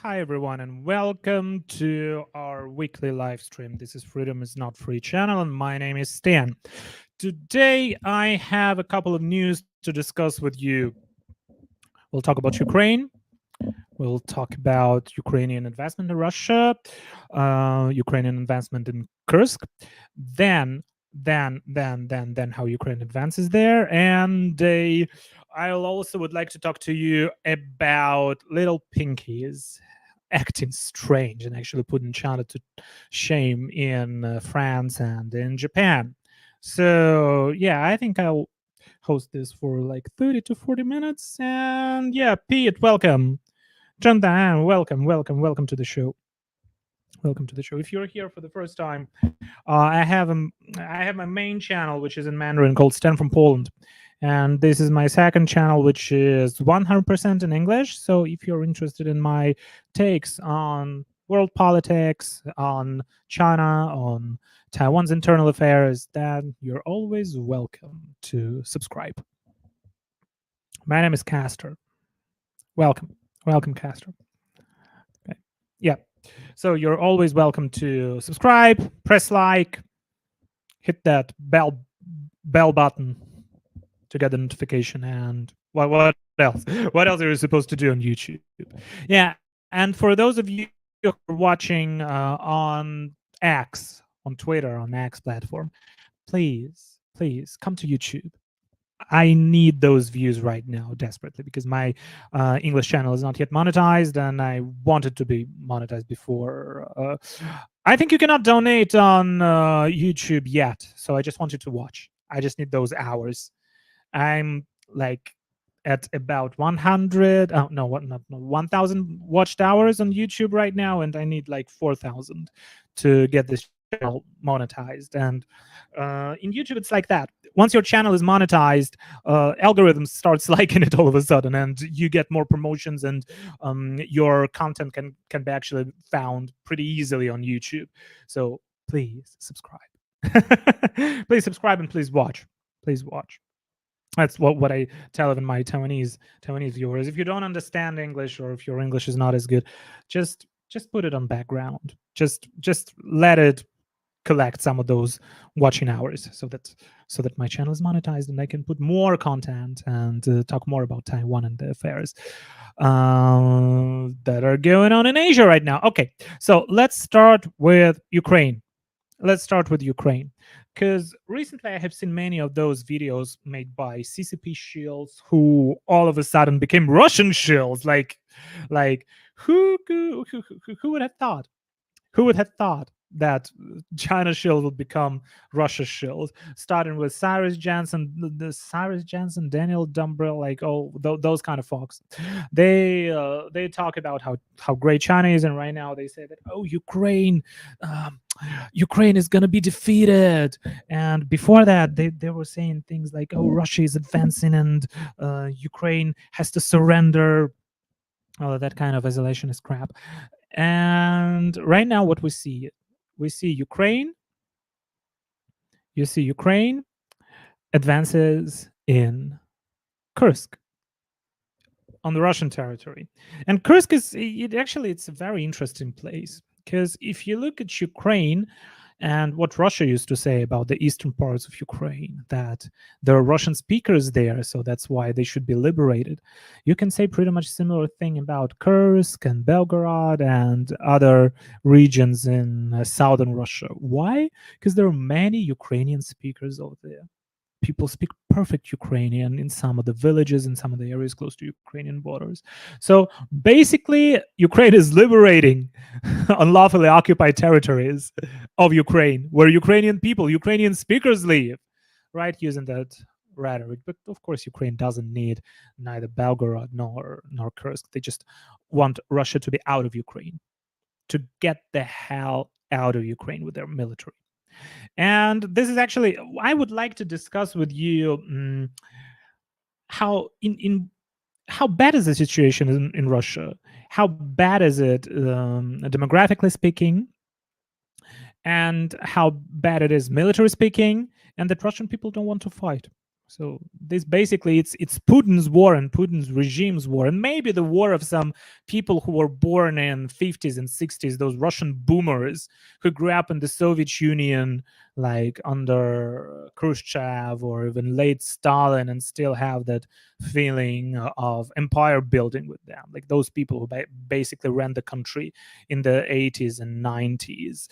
Hi, everyone, and welcome to our weekly live stream. This is Freedom is Not Free channel, and my name is Stan. Today, I have a couple of news to discuss with you. We'll talk about Ukraine. We'll talk about Ukrainian investment in Russia, Ukrainian investment in Kursk, then how Ukraine advances there, and I'll also would like to talk to you about little pinkies acting strange and actually putting China to shame in France and in Japan. So yeah, I think I'll host this for like 30 to 40 minutes. And yeah, Pete, welcome. John Dan, welcome to the show. Welcome to the show. If you're here for the first time, I have my main channel, which is in Mandarin, called Stan from Poland, and this is my second channel, which is 100% in English. So if you're interested in my takes on world politics, on China, on Taiwan's internal affairs, then you're always welcome to subscribe. My name is Castor. Welcome, Castor. Okay. Yeah. So you're always welcome to subscribe, press like, hit that bell button to get the notification, and what else? What else are you supposed to do on YouTube? Yeah, and for those of you who are watching on X, on Twitter, on X platform, please come to YouTube. I need those views right now desperately because my English channel is not yet monetized, and I wanted to be monetized before. I think you cannot donate on YouTube yet, so I just want you to watch. I just need those hours. I'm like at about 100 no what not no, 1000 watched hours on YouTube right now, and I need like 4000 to get this channel monetized. And in YouTube it's like that. Once your channel is monetized, algorithms starts liking it all of a sudden, and you get more promotions, and your content can be actually found pretty easily on YouTube. So please subscribe. Please subscribe, and please watch. That's what I tell even my Taiwanese viewers. If you don't understand English, or if your English is not as good, just put it on background. Just let it collect some of those watching hours, so that my channel is monetized and I can put more content and talk more about Taiwan and the affairs that are going on in Asia right now. Okay, so let's start with Ukraine. Because recently I have seen many of those videos made by CCP shills who all of a sudden became Russian shills. Like who would have thought? Who would have thought that China shield would become Russia shield? Starting with Cyrus Jansen, Daniel Dumbrell, like those kind of folks. They talk about how great China is, and right now they say that Ukraine is gonna be defeated. And before that, they were saying things like, oh, Russia is advancing, and Ukraine has to surrender. All of that kind of isolationist crap. And right now, what we see Ukraine. You see Ukraine advances in Kursk, on the Russian territory. And Kursk it's a very interesting place, because if you look at Ukraine and what Russia used to say about the eastern parts of Ukraine, that there are Russian speakers there, so that's why they should be liberated. You can say pretty much similar thing about Kursk and Belgorod and other regions in southern Russia. Why? Because there are many Ukrainian speakers over there. People speak perfect Ukrainian in some of the villages, in some of the areas close to Ukrainian borders. So basically, Ukraine is liberating unlawfully occupied territories of Ukraine, where Ukrainian people, Ukrainian speakers live, right? Using that rhetoric. But of course, Ukraine doesn't need neither Belgorod nor Kursk. They just want Russia to be out of Ukraine, to get the hell out of Ukraine with their military. And this is actually, I would like to discuss with you how how bad is the situation in Russia? How bad is it demographically speaking? And how bad it is military speaking? And that Russian people don't want to fight. So this basically it's Putin's war and Putin's regime's war, and maybe the war of some people who were born in 50s and 60s, those Russian boomers who grew up in the Soviet Union, like under Khrushchev or even late Stalin, and still have that feeling of empire building with them. Like those people who basically ran the country in the 80s and 90s,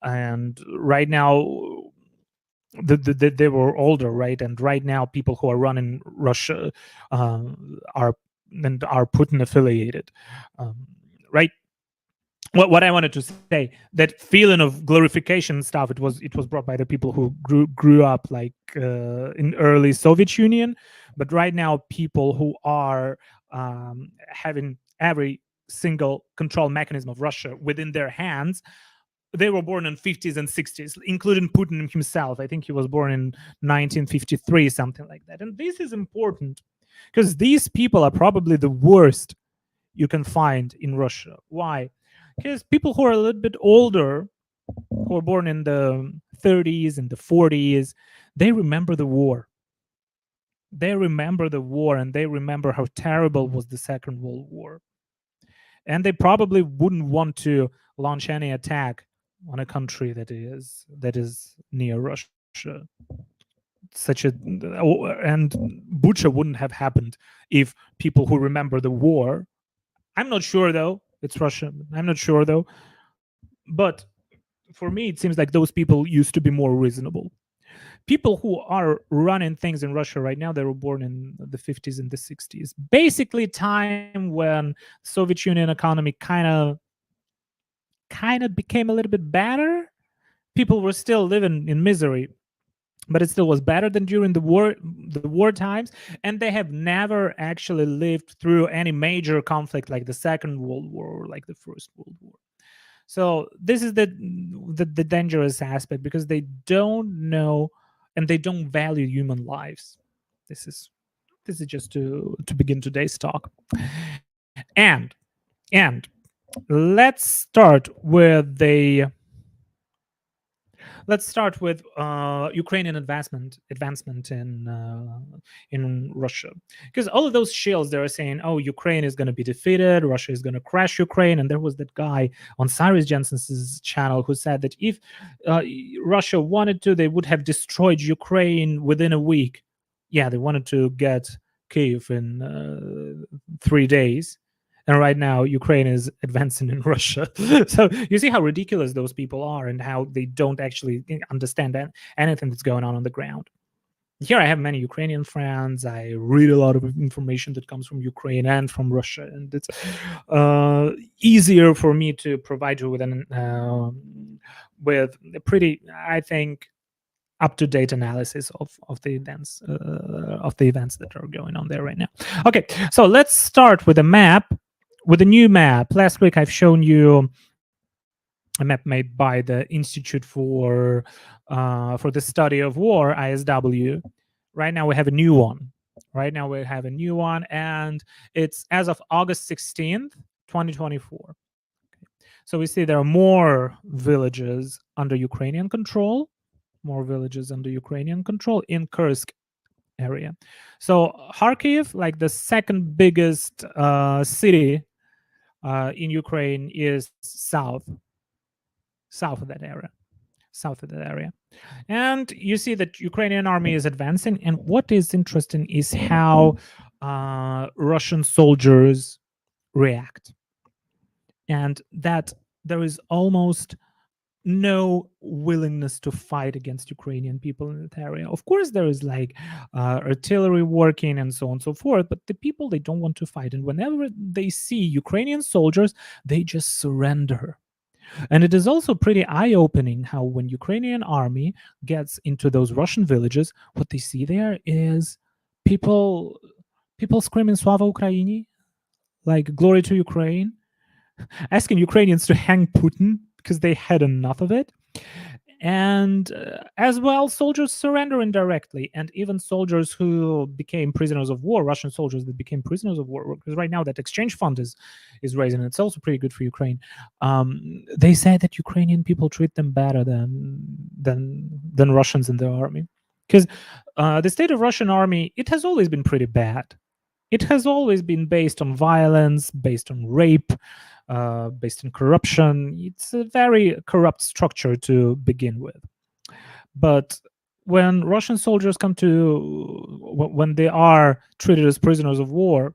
and right now they were older, right? And right now, people who are running Russia are Putin affiliated, um, right? What I wanted to say, that feeling of glorification stuff, it was brought by the people who grew up like in early Soviet Union, but right now people who are having every single control mechanism of Russia within their hands, they were born in 50s and 60s, including Putin himself. I think he was born in 1953, something like that. And this is important because these people are probably the worst you can find in Russia. Why? Because people who are a little bit older, who were born in the 30s and the 40s, they remember the war. They remember the war, and they remember how terrible was the Second World War. And they probably wouldn't want to launch any attack on a country that is near Russia. Such a and Bucha wouldn't have happened if people who remember the war. I'm not sure though. It's Russia. I'm not sure though. But for me, it seems like those people used to be more reasonable. People who are running things in Russia right now, they were born in the 50s and the 60s. Basically, time when Soviet Union economy kind of became a little bit better. People were still living in misery, but it still was better than during the war times. And they have never actually lived through any major conflict like the Second World War or like the First World War. So this is the dangerous aspect, because they don't know and they don't value human lives. This is just to begin today's talk. And let's start with Ukrainian advancement in Russia, because all of those shills, they are saying, "Oh, Ukraine is going to be defeated. Russia is going to crash Ukraine." And there was that guy on Cyrus Jensen's channel who said that if Russia wanted to, they would have destroyed Ukraine within a week. Yeah, they wanted to get Kyiv in 3 days. And right now Ukraine is advancing in Russia. So you see how ridiculous those people are and how they don't actually understand anything that's going on the ground. Here I have many Ukrainian friends. I read a lot of information that comes from Ukraine and from Russia, and it's easier for me to provide you with a pretty, I think, up-to-date analysis of the events that are going on there right now. Okay, so let's start with a map, with a new map. Last week I've shown you a map made by the Institute for the Study of War, ISW. Right now we have a new one. And it's as of August 16th, 2024. So we see there are more villages under Ukrainian control, in Kursk area. So Kharkiv, like the second biggest city in Ukraine, is south of that area. And you see that Ukrainian army is advancing. And what is interesting is how Russian soldiers react, and that there is almost no willingness to fight against Ukrainian people in that area. Of course, there is like artillery working and so on and so forth, but the people, they don't want to fight. And whenever they see Ukrainian soldiers, they just surrender. And it is also pretty eye-opening how when Ukrainian army gets into those Russian villages, what they see there is people screaming Slava Ukraini, like glory to Ukraine, asking Ukrainians to hang Putin because they had enough of it. And as well, soldiers surrender indirectly, and even soldiers who became prisoners of war, Russian soldiers that became prisoners of war, because right now that exchange fund is raising. It's also pretty good for Ukraine. They say that Ukrainian people treat them better than Russians in the army. Because the state of Russian army, it has always been pretty bad. It has always been based on violence, based on rape, based on corruption. It's a very corrupt structure to begin with. But when Russian soldiers come to, when they are treated as prisoners of war,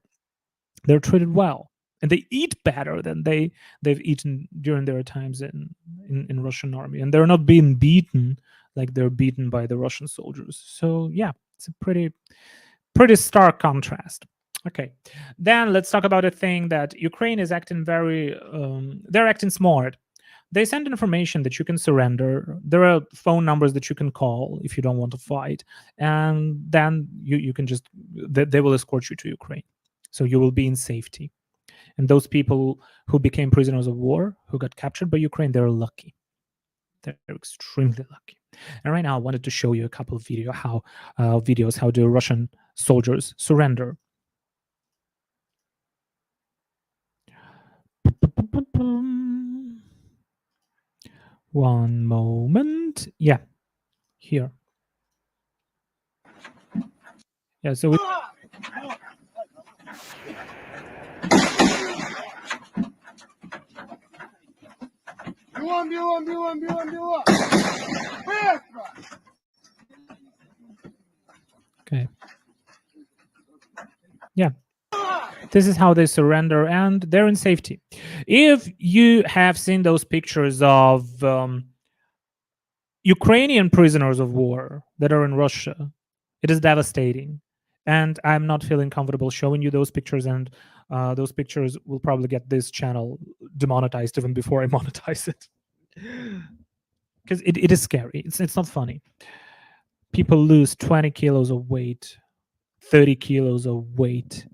they're treated well, and they eat better than they've eaten during their times in Russian army, and they're not being beaten like they're beaten by the Russian soldiers. So yeah, it's a pretty stark contrast. Okay, then let's talk about a thing that Ukraine is acting very. They're acting smart. They send information that you can surrender. There are phone numbers that you can call if you don't want to fight, and then you can just they will escort you to Ukraine, so you will be in safety. And those people who became prisoners of war, who got captured by Ukraine, they're lucky. They're extremely lucky. And right now, I wanted to show you a couple of videos how the Russian soldiers surrender. One moment. Yeah, here. Yeah, so okay. Yeah. This is how they surrender, and they're in safety. If you have seen those pictures of Ukrainian prisoners of war that are in Russia, it is devastating. And I'm not feeling comfortable showing you those pictures, and those pictures will probably get this channel demonetized even before I monetize it. Because it is scary. It's not funny. People lose 20 kilos of weight, 30 kilos of weight.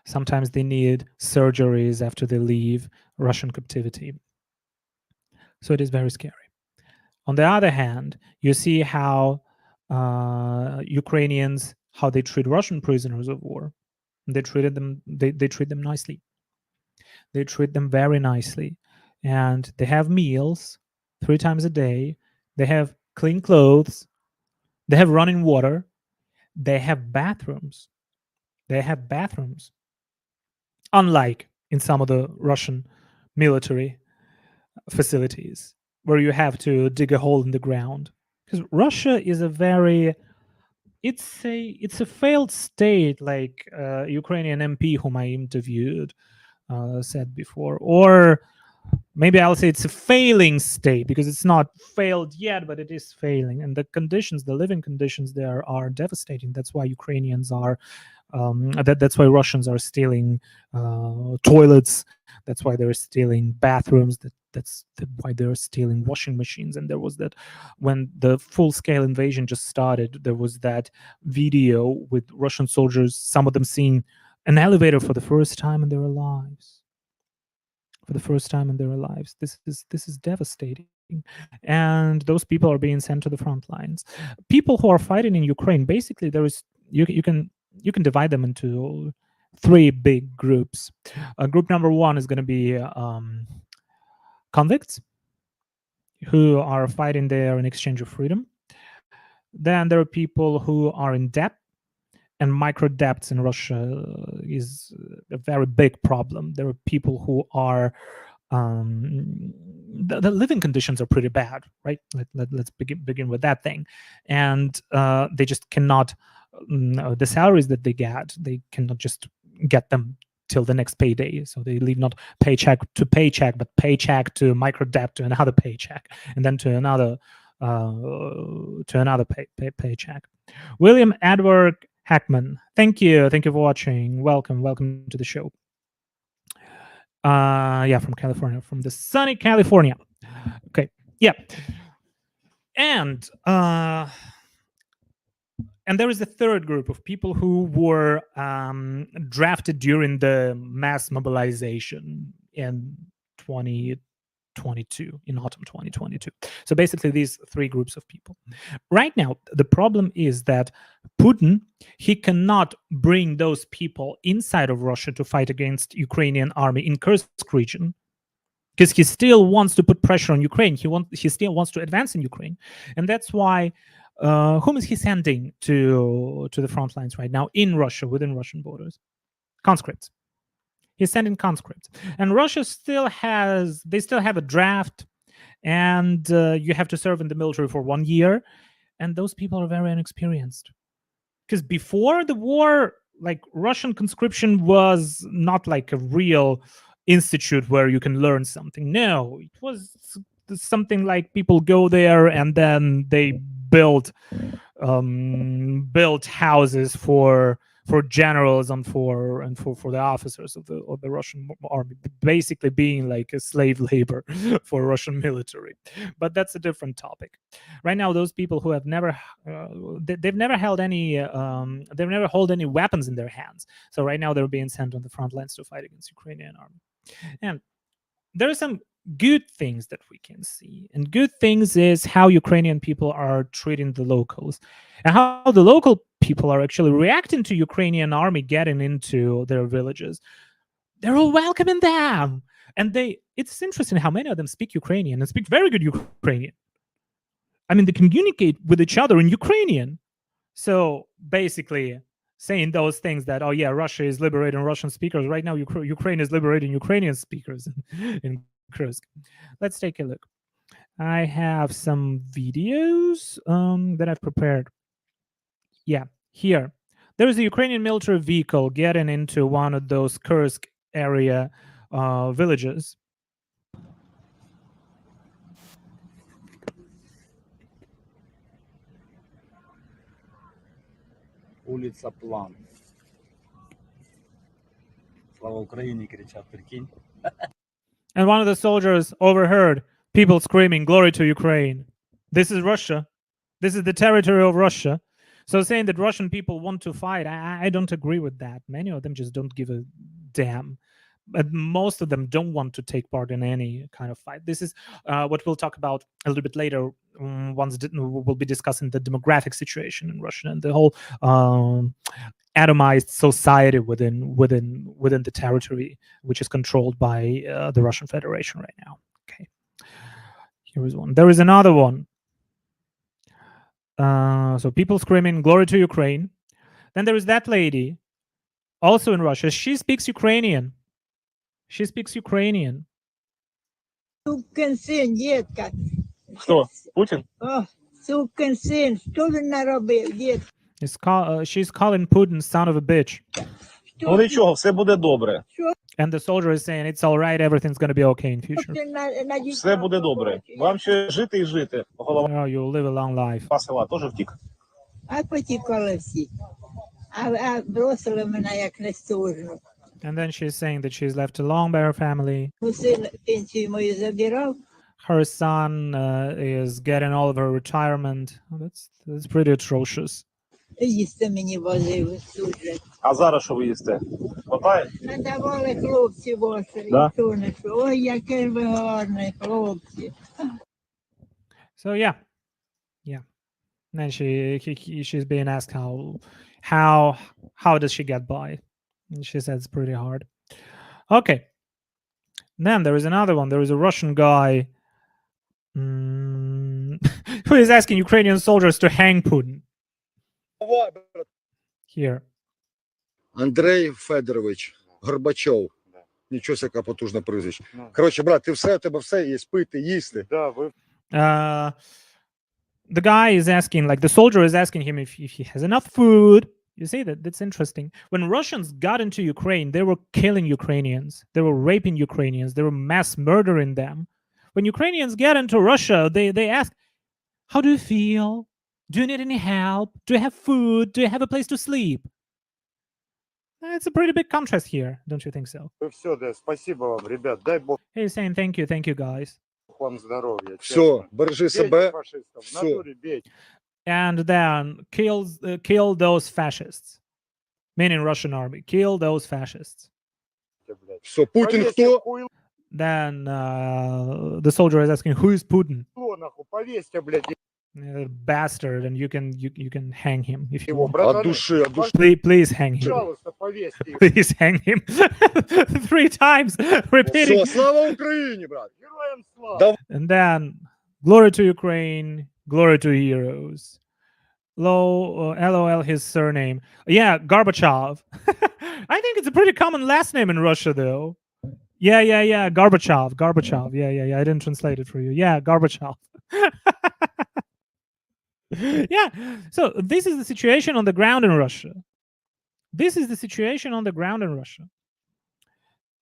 Sometimes they need surgeries after they leave Russian captivity. So it is very scary. On the other hand, you see how Ukrainians, how they treat Russian prisoners of war. They treated them. They treat them nicely. They treat them very nicely, and they have meals 3 times a day. They have clean clothes. They have running water. They have bathrooms. They have bathrooms. Unlike in some of the Russian military facilities where you have to dig a hole in the ground, because Russia is a very it's a failed state, like Ukrainian MP whom I interviewed said before. Or maybe I'll say it's a failing state, because it's not failed yet, but it is failing, and the conditions, the living conditions there are devastating. That's why Ukrainians are that's why Russians are stealing toilets. That's why they're stealing bathrooms. Why they're stealing washing machines. And there was that, when the full-scale invasion just started, there was that video with Russian soldiers, some of them seeing an elevator for the first time in their lives. For the first time in their lives. This is devastating. And those people are being sent to the front lines. People who are fighting in Ukraine, basically, there is you can divide them into 3 big groups. Group number 1 is going to be convicts who are fighting there in exchange of freedom. Then there are people who are in debt, and micro debts in Russia is a very big problem. There are people who are the living conditions are pretty bad, right? Let's begin with that thing, and they just cannot. The salaries that they get, they cannot just get them till the next payday. So they leave not paycheck to paycheck, but paycheck to micro debt to another paycheck, and then to another paycheck. William Edward Hackman, thank you for watching. Welcome to the show. Yeah, from California, from the sunny California. Okay, yeah, and there is a third group of people who were drafted during the mass mobilization in 2022, in autumn 2022. So basically, these 3 groups of people. Right now, the problem is that Putin, he cannot bring those people inside of Russia to fight against Ukrainian army in Kursk region, because he still wants to put pressure on Ukraine. He still wants to advance in Ukraine, and that's why. Whom is he sending to the front lines right now in Russia, within Russian borders? Conscripts. He's sending conscripts, and Russia still have a draft, and you have to serve in the military for 1 year, and those people are very inexperienced. Because before the war, like, Russian conscription was not like a real institute where you can learn something. No, it was something like people go there and then they build houses for generals and for the officers of the Russian army, basically being like a slave labor for Russian military. But that's a different topic. Right now, those people who have never they've never held any they've never held any weapons in their hands. So right now they're being sent on the front lines to fight against Ukrainian army. And there are some good things that we can see, and good things is how Ukrainian people are treating the locals, and how the local people are actually reacting to Ukrainian army getting into their villages. They're all welcoming them, and it's interesting how many of them speak Ukrainian and speak very good Ukrainian. I mean, they communicate with each other in Ukrainian. So basically saying those things that, oh yeah, Russia is liberating Russian speakers. Right now, Ukraine is liberating Ukrainian speakers in Kursk. Let's take a look. I have some videos that I've prepared. Yeah, here. There's a Ukrainian military vehicle getting into one of those Kursk area villages. Улица План. Слава Украине кричат, прикинь. And one of the soldiers overheard people screaming, "Glory to Ukraine." This is Russia. This is the territory of Russia. So saying that Russian people want to fight, I don't agree with that. Many of them just don't give a damn. But most of them don't want to take part in any kind of fight. This is what we'll talk about a little bit later. Once we'll be discussing the demographic situation in Russia and the whole atomized society within the territory, which is controlled by the Russian Federation right now. Okay, here is one. There is another one. So people screaming "Glory to Ukraine." Then there is that lady, also in Russia. She speaks Ukrainian. She speaks Ukrainian. Сукин сын, дітка. Хто? Путін? О, сукин сын, що він наробив, дід? She's calling Putin son of a bitch. Ну нічого, все буде добре. And the soldier is saying it's all right, everything's going to be okay in future. Все буде добре. Вам ще жити і жити. Голова Oh, you'll live a long life. села теж втік. А потікали всі. А бросили мене як нестужну. And then she's saying that she's left alone by her family. Син пенсію мою забирав. Her son is getting all of her retirement. Oh, that's pretty atrocious. Їсти мені возив служать. А зараз що ви їсте? Хватає? Надавали хлопці ваші, Да? і то не що. Ой, які ви гарні хлопці. So yeah. Then she's being asked how does she get by? And she said it's pretty hard. Okay. Then there is another one. There is a Russian guy who is asking Ukrainian soldiers to hang Putin. Here. Андрей Федорович Горбачов. Нічого яка потужна прізвище. Коротше, брат, у тебе все є, пити, їсти. The guy is asking, like the soldier is asking him if he has enough food. You see that's interesting. When Russians got into Ukraine, they were killing Ukrainians. They were raping Ukrainians. They were mass murdering them. When Ukrainians get into Russia, they ask, how do you feel? Do you need any help? Do you have food? Do you have a place to sleep? It's a pretty big contrast here, don't you think so? Все, да, спасибо вам, ребят. Дай Бог He's saying thank you guys. вам здоров'я. Все, бережи себе. Все. And then kill those fascists. Meaning Russian army. Kill those fascists. Все, Путін хто? Then the soldier is asking, who is Putin? bastard, and you can hang him if you Его, want. от души, от души. Please hang him. Пожалуйста, повесьте его. Please hang him 3 times, repeating. Все, слава Украине, брат. Героям слава. And then, glory to Ukraine, glory to heroes. LOL, his surname. Yeah, Gorbachev. I think it's a pretty common last name in Russia, though. Yeah. Gorbachev. Yeah. I didn't translate it for you. Yeah, Gorbachev. Yeah. So this is the situation on the ground in Russia.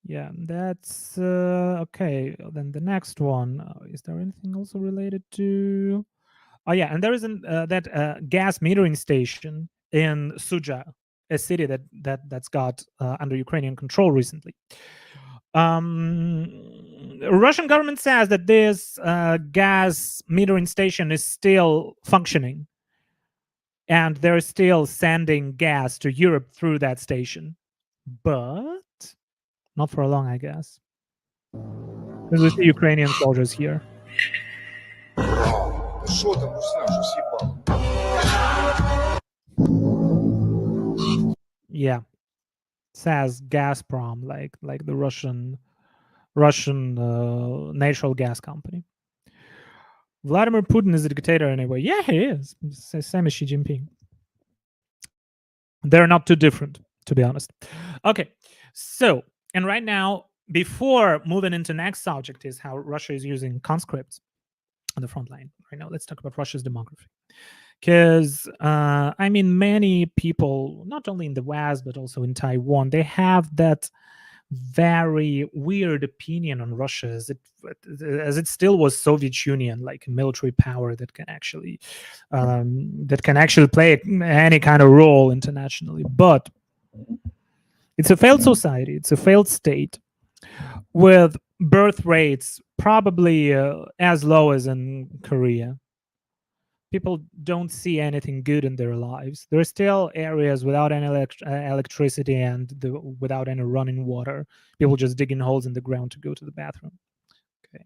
Yeah, that's okay. Then the next one. Is there anything also related to? Oh yeah, and there is that gas metering station in Suja, a city that's got under Ukrainian control recently. Russian government says that this gas metering station is still functioning, and they're still sending gas to Europe through that station, but not for long, I guess. Because we see Ukrainian soldiers here. Что там, Руслан, что съебал? Yeah, says Gazprom, like the Russian natural gas company. Vladimir Putin is a dictator anyway. Yeah, he is. Same as Xi Jinping. They're not too different, to be honest. Okay, so, and right now, before moving into next subject is how Russia is using conscripts on the front line. Right now, let's talk about Russia's demography. Because, I mean, many people, not only in the West, but also in Taiwan, they have that very weird opinion on Russia as it still was Soviet Union, like a military power that can actually play any kind of role internationally. But it's a failed society. It's a failed state with birth rates probably as low as in Korea. People don't see anything good in their lives. There are still areas without any electricity and without any running water. People just digging holes in the ground to go to the bathroom. Okay,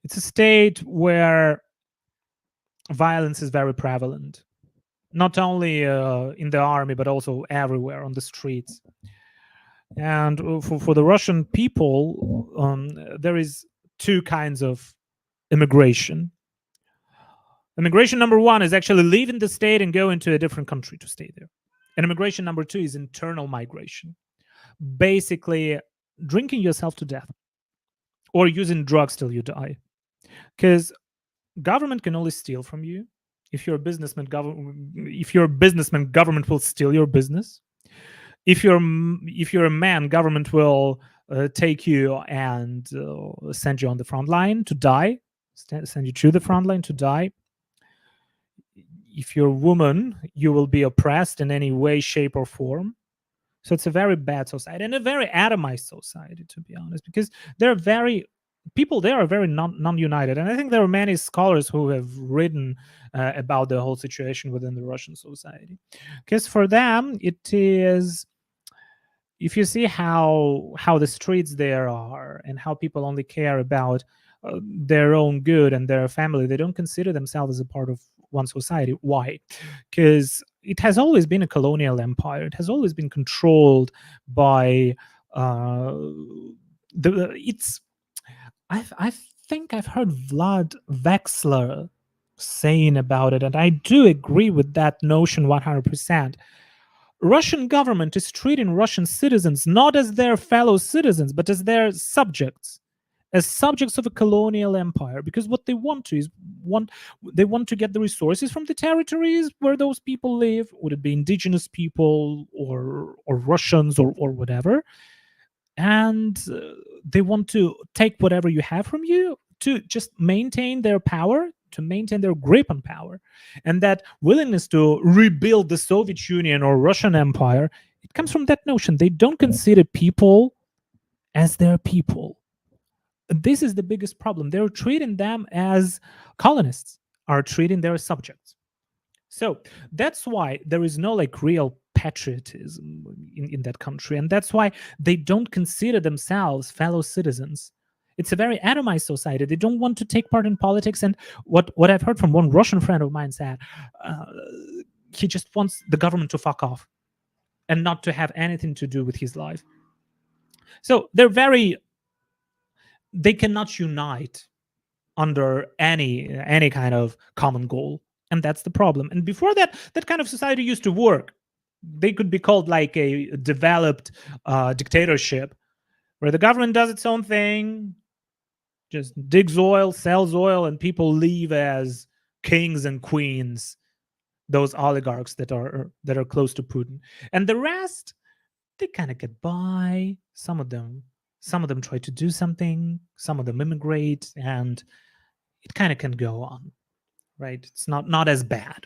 it's a state where violence is very prevalent, not only in the army but also everywhere on the streets. And for the Russian people, there is 2 kinds of immigration. Immigration number 1 is actually leaving the state and going to a different country to stay there. And immigration number 2 is internal migration. Basically, drinking yourself to death or using drugs till you die. Because government can only steal from you. If you're a businessman, government will steal your business. If you're a man, government will take you and send you on the front line to die. Send you to the front line to die. If you're a woman, you will be oppressed in any way, shape, or form. So it's a very bad society and a very atomized society, to be honest, because people there are very non-united. And I think there are many scholars who have written about the whole situation within the Russian society. Because for them, it is, if you see how the streets there are and how people only care about their own good and their family, they don't consider themselves as a part of one society. Why? Because it has always been a colonial empire. It has always been controlled by I think I've heard Vlad Vexler saying about it, and I do agree with that notion 100%. Russian government is treating Russian citizens not as their fellow citizens, but as their subjects. As subjects of a colonial empire, because what they want to they want to get the resources from the territories where those people live, would it be indigenous people or Russians or whatever, and they want to take whatever you have from you to just maintain their power, to maintain their grip on power. And that willingness to rebuild the Soviet Union or Russian Empire, it comes from that notion. They don't consider people as their people. This is the biggest problem. They're treating them as colonists, are treating their subjects. So that's why there is no real patriotism in that country. And that's why they don't consider themselves fellow citizens. It's a very atomized society. They don't want to take part in politics. And what I've heard from one Russian friend of mine said, he just wants the government to fuck off and not to have anything to do with his life. So they cannot unite under any kind of common goal, and that's the problem. And before that, that kind of society used to work. They could be called like a developed dictatorship, where the government does its own thing, just digs oil, sells oil, and people live as kings and queens, those oligarchs that are close to Putin. And the rest, they kind of get by. Some of them try to do something, some of them immigrate, and it kind of can go on, right? It's not as bad.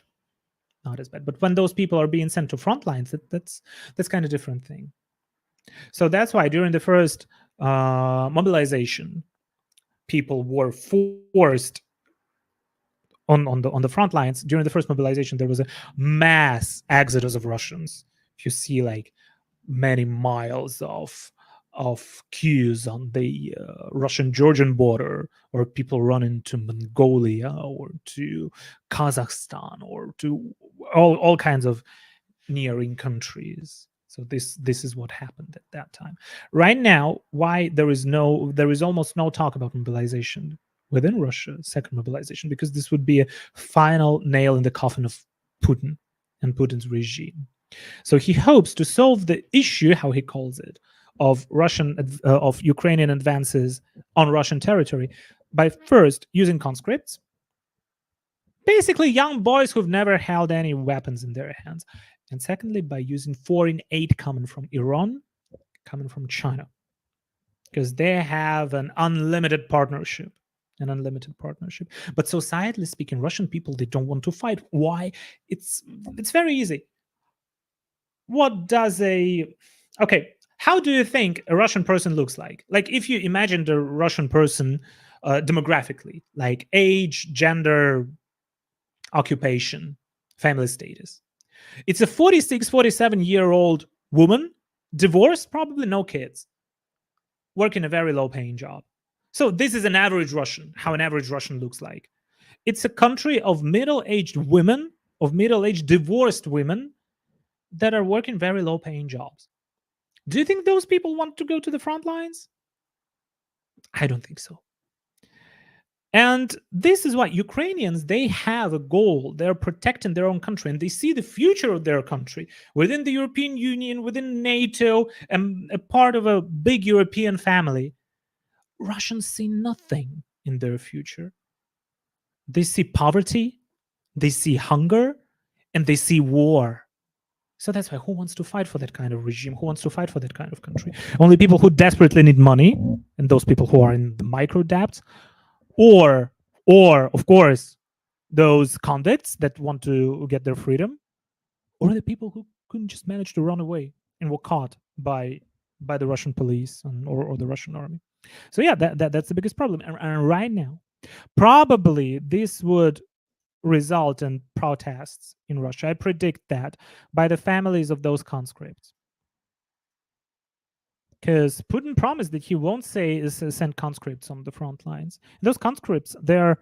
Not as bad. But when those people are being sent to front lines, that's kind of different thing. So that's why during the first mobilization, people were forced on the front lines. During the first mobilization, there was a mass exodus of Russians. If you see like many miles of queues on the Russian-Georgian border, or people running to Mongolia or to Kazakhstan or to all kinds of nearing countries. So this is what happened at that time. Right now, why there is almost no talk about mobilization within Russia, second mobilization, because this would be a final nail in the coffin of Putin and Putin's regime. So he hopes to solve the issue, how he calls it, of Ukrainian advances on Russian territory by first using conscripts, basically young boys who've never held any weapons in their hands, and secondly by using foreign aid coming from Iran, coming from China, because they have an unlimited partnership. But societally speaking, Russian people, they don't want to fight. Why? It's very easy. How do you think a Russian person looks like? Like if you imagine the Russian person demographically, like age, gender, occupation, family status. It's a 46, 47-year-old woman, divorced, probably no kids, working a very low-paying job. So this is an average Russian, how an average Russian looks like. It's a country of middle-aged women, of middle-aged divorced women that are working very low-paying jobs. Do you think those people want to go to the front lines? I don't think so. And this is why Ukrainians, they have a goal. They're protecting their own country, and they see the future of their country within the European Union, within NATO, and a part of a big European family. Russians see nothing in their future. They see poverty, they see hunger, and they see war. So that's why who wants to fight for that kind of regime? Who wants to fight for that kind of country? Only people who desperately need money, and those people who are in the micro debts, or of course, those convicts that want to get their freedom, or the people who couldn't just manage to run away and were caught by the Russian police or the Russian army. So yeah, that's the biggest problem. And right now, probably this would result in protests in Russia. I predict that by the families of those conscripts. Because Putin promised that he won't send conscripts on the front lines. Those conscripts, they're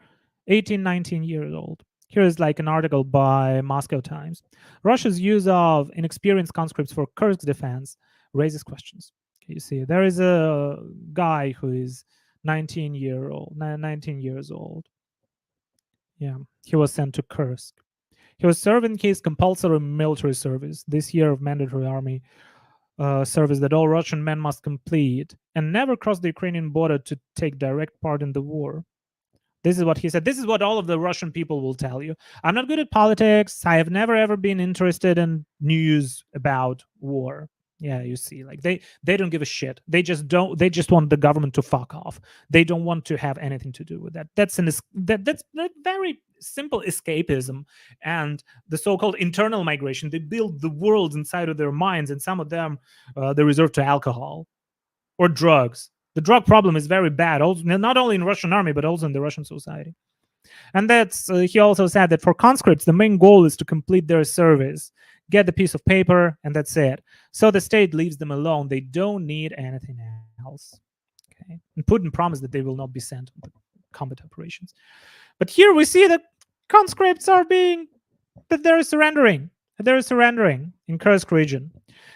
18, 19 years old. Here is like an article by Moscow Times. Russia's use of inexperienced conscripts for Kursk defense raises questions. Okay, you see, there is a guy who is 19 years old. Yeah, he was sent to Kursk. He was serving his compulsory military service, this year of mandatory army service that all Russian men must complete, and never cross the Ukrainian border to take direct part in the war. This is what he said. This is what all of the Russian people will tell you. I'm not good at politics. I have never ever been interested in news about war. Yeah, you see, like they don't give a shit. They just want the government to fuck off. They don't want to have anything to do with that. That's very simple escapism and the so-called internal migration. They build the world inside of their minds, and some of them they reserve to alcohol or drugs. The drug problem is very bad, also, not only in Russian army but also in the Russian society. And that's he also said that for conscripts, the main goal is to complete their service, get the piece of paper, and that's it. So the state leaves them alone. They don't need anything else. Okay, and Putin promised that they will not be sent on the combat operations. But here we see that conscripts are being that they're surrendering. They're surrendering in Kursk region.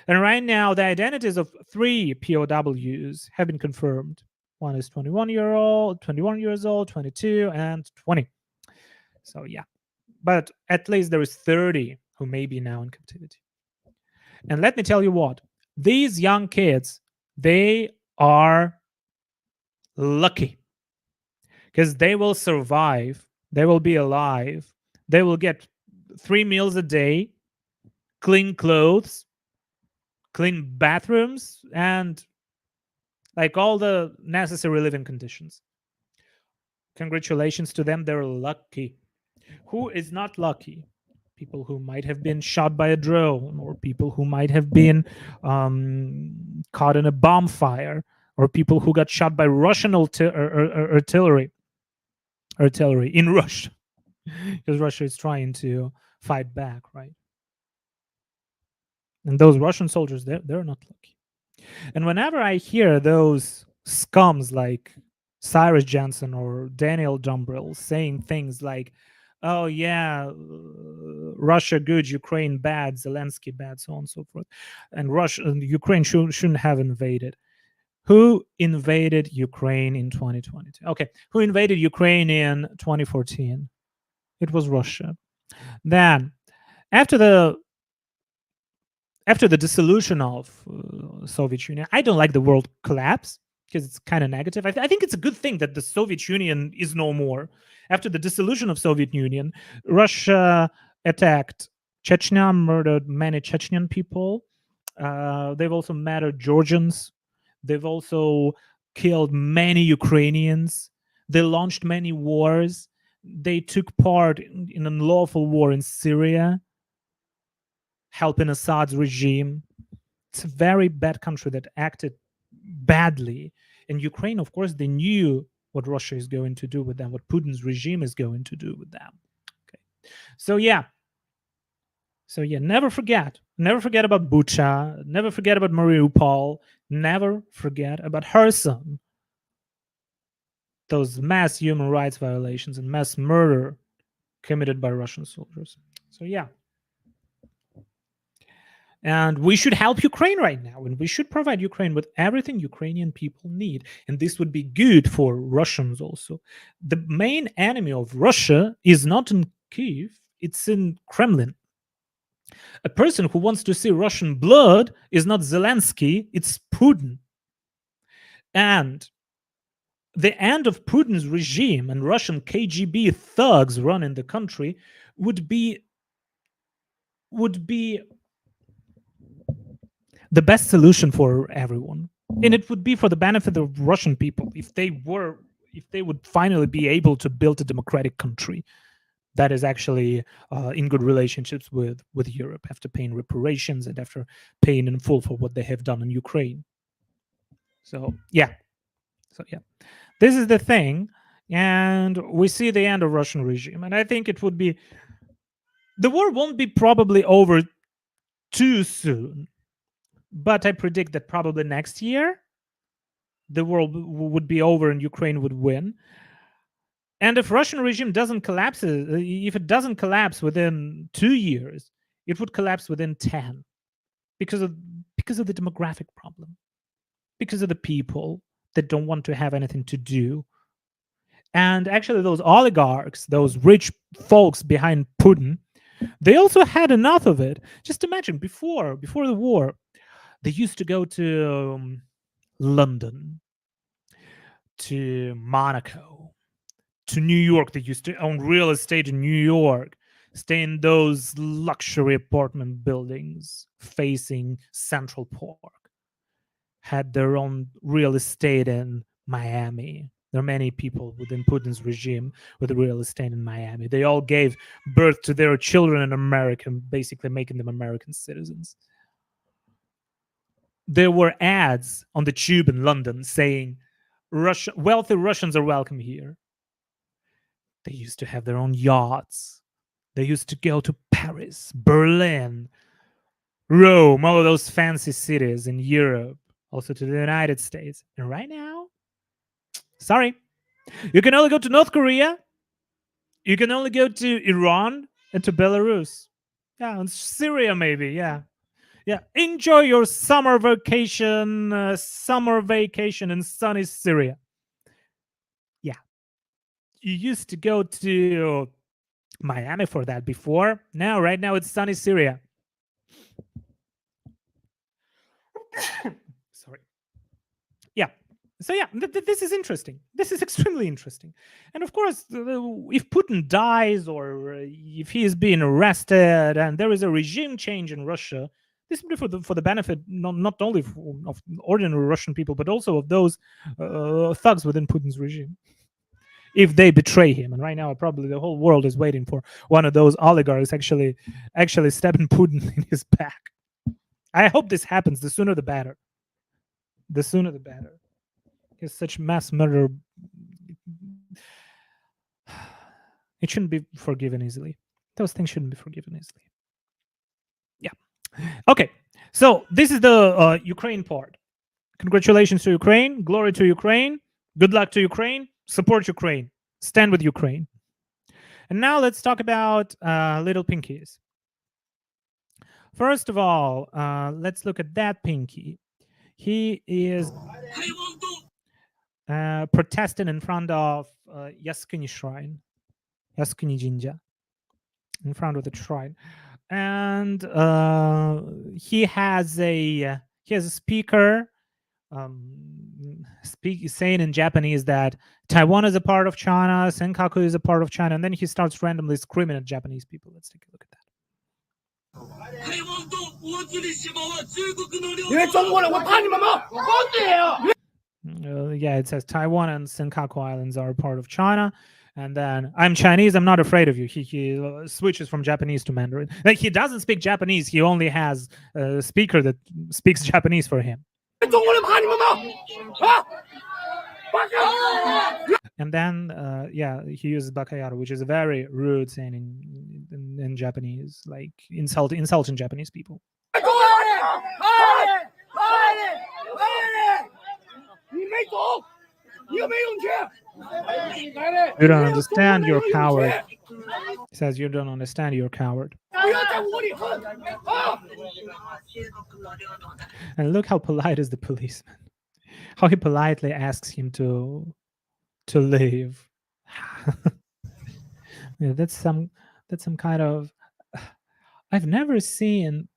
And right now, the identities of 3 POWs have been confirmed. One is 21 years old, 22, and 20. So yeah, but at least there is 30 who may be now in captivity. And let me tell you what, these young kids, they are lucky because they will survive, they will be alive, they will get 3 meals a day, clean clothes, clean bathrooms, and like all the necessary living conditions. Congratulations to them, they're lucky. Who is not lucky? People who might have been shot by a drone, or people who might have been caught in a bomb fire, or people who got shot by Russian artillery in Russia, because Russia is trying to fight back, right? And those Russian soldiers, they're not lucky. And whenever I hear those scums like Cyrus Johnson or Daniel Dumbrell saying things like, oh yeah, Russia good, Ukraine bad, Zelensky bad, so on and so forth, and Ukraine shouldn't have invaded. Who invaded Ukraine in 2022? Okay, who invaded Ukraine in 2014? It was Russia. Then, after the dissolution of Soviet Union, I don't like the word collapse because it's kind of negative. I think it's a good thing that the Soviet Union is no more. After the dissolution of Soviet Union, Russia attacked Chechnya, murdered many Chechen people. They've also murdered Georgians. They've also killed many Ukrainians. They launched many wars. They took part in an unlawful war in Syria, helping Assad's regime. It's a very bad country that acted badly. And Ukraine, of course, they knew what Russia is going to do with them, what Putin's regime is going to do with them. Okay. So yeah, never forget about Bucha, never forget about Mariupol, never forget about Kherson. Those mass human rights violations and mass murder committed by Russian soldiers. So yeah. And we should help Ukraine right now, and we should provide Ukraine with everything Ukrainian people need. And this would be good for Russians also. The main enemy of Russia is not in Kyiv, it's in Kremlin. A person who wants to see Russian blood is not Zelensky, it's Putin. And the end of Putin's regime and Russian KGB thugs running the country would be the best solution for everyone, and it would be for the benefit of Russian people if they would finally be able to build a democratic country that is actually in good relationships with Europe, after paying reparations and after paying in full for what they have done in Ukraine. So yeah, this is the thing, and we see the end of Russian regime, and I think it would be, the war won't be probably over too soon. But I predict that probably next year, the war would be over and Ukraine would win. And if Russian regime doesn't collapse, if it doesn't collapse within 2 years, it would collapse within 10, because of the demographic problem, because of the people that don't want to have anything to do. And actually, those oligarchs, those rich folks behind Putin, they also had enough of it. Just imagine, before the war, they used to go to London, to Monaco, to New York. They used to own real estate in New York, stay in those luxury apartment buildings facing Central Park, had their own real estate in Miami. There are many people within Putin's regime with real estate in Miami. They all gave birth to their children in America, basically making them American citizens. There were ads on the tube in London saying, wealthy Russians are welcome here. They used to have their own yachts. They used to go to Paris, Berlin, Rome, all of those fancy cities in Europe, also to the United States. And right now, Sorry. You can only go to North Korea. You can only go to Iran and to Belarus. Yeah, and Syria maybe. Yeah. Yeah. Enjoy your summer vacation in sunny Syria. Yeah. You used to go to Miami for that before. Now, right now, it's sunny Syria. Sorry. Yeah. So yeah, this is interesting. This is extremely interesting. And of course, if Putin dies or if he is being arrested and there is a regime change in Russia, this will be for the benefit not only of ordinary Russian people, but also of those thugs within Putin's regime. If they betray him, and right now probably the whole world is waiting for one of those oligarchs actually stabbing Putin in his back. I hope this happens. The sooner the better. The sooner the better. Because such mass murder, it shouldn't be forgiven easily. Those things shouldn't be forgiven easily. Yeah. Okay. So this is the Ukraine part. Congratulations to Ukraine. Glory to Ukraine. Good luck to Ukraine. Support Ukraine. Stand with Ukraine. And now let's talk about little pinkies. First of all, let's look at that pinky. He is protesting in front of Yasukuni Shrine, Yasukuni Jinja, in front of the shrine, and he has a speaker saying in Japanese that Taiwan is a part of China, Senkaku is a part of China, and then he starts randomly screaming at Japanese people. Let's take a look at that. Yeah, it says Taiwan and Senkaku Islands are a part of China. And then I'm Chinese, I'm not afraid of you. He switches from Japanese to Mandarin. Like, he doesn't speak Japanese. He only has a speaker that speaks Japanese for him. And then, yeah, he uses bakayaro, which is a very rude saying in Japanese, like insulting Japanese people. You don't understand, you're a coward. He says, you don't understand, you're a coward. And look how polite is the policeman. How he politely asks him to leave. Yeah, that's some kind of. I've never seen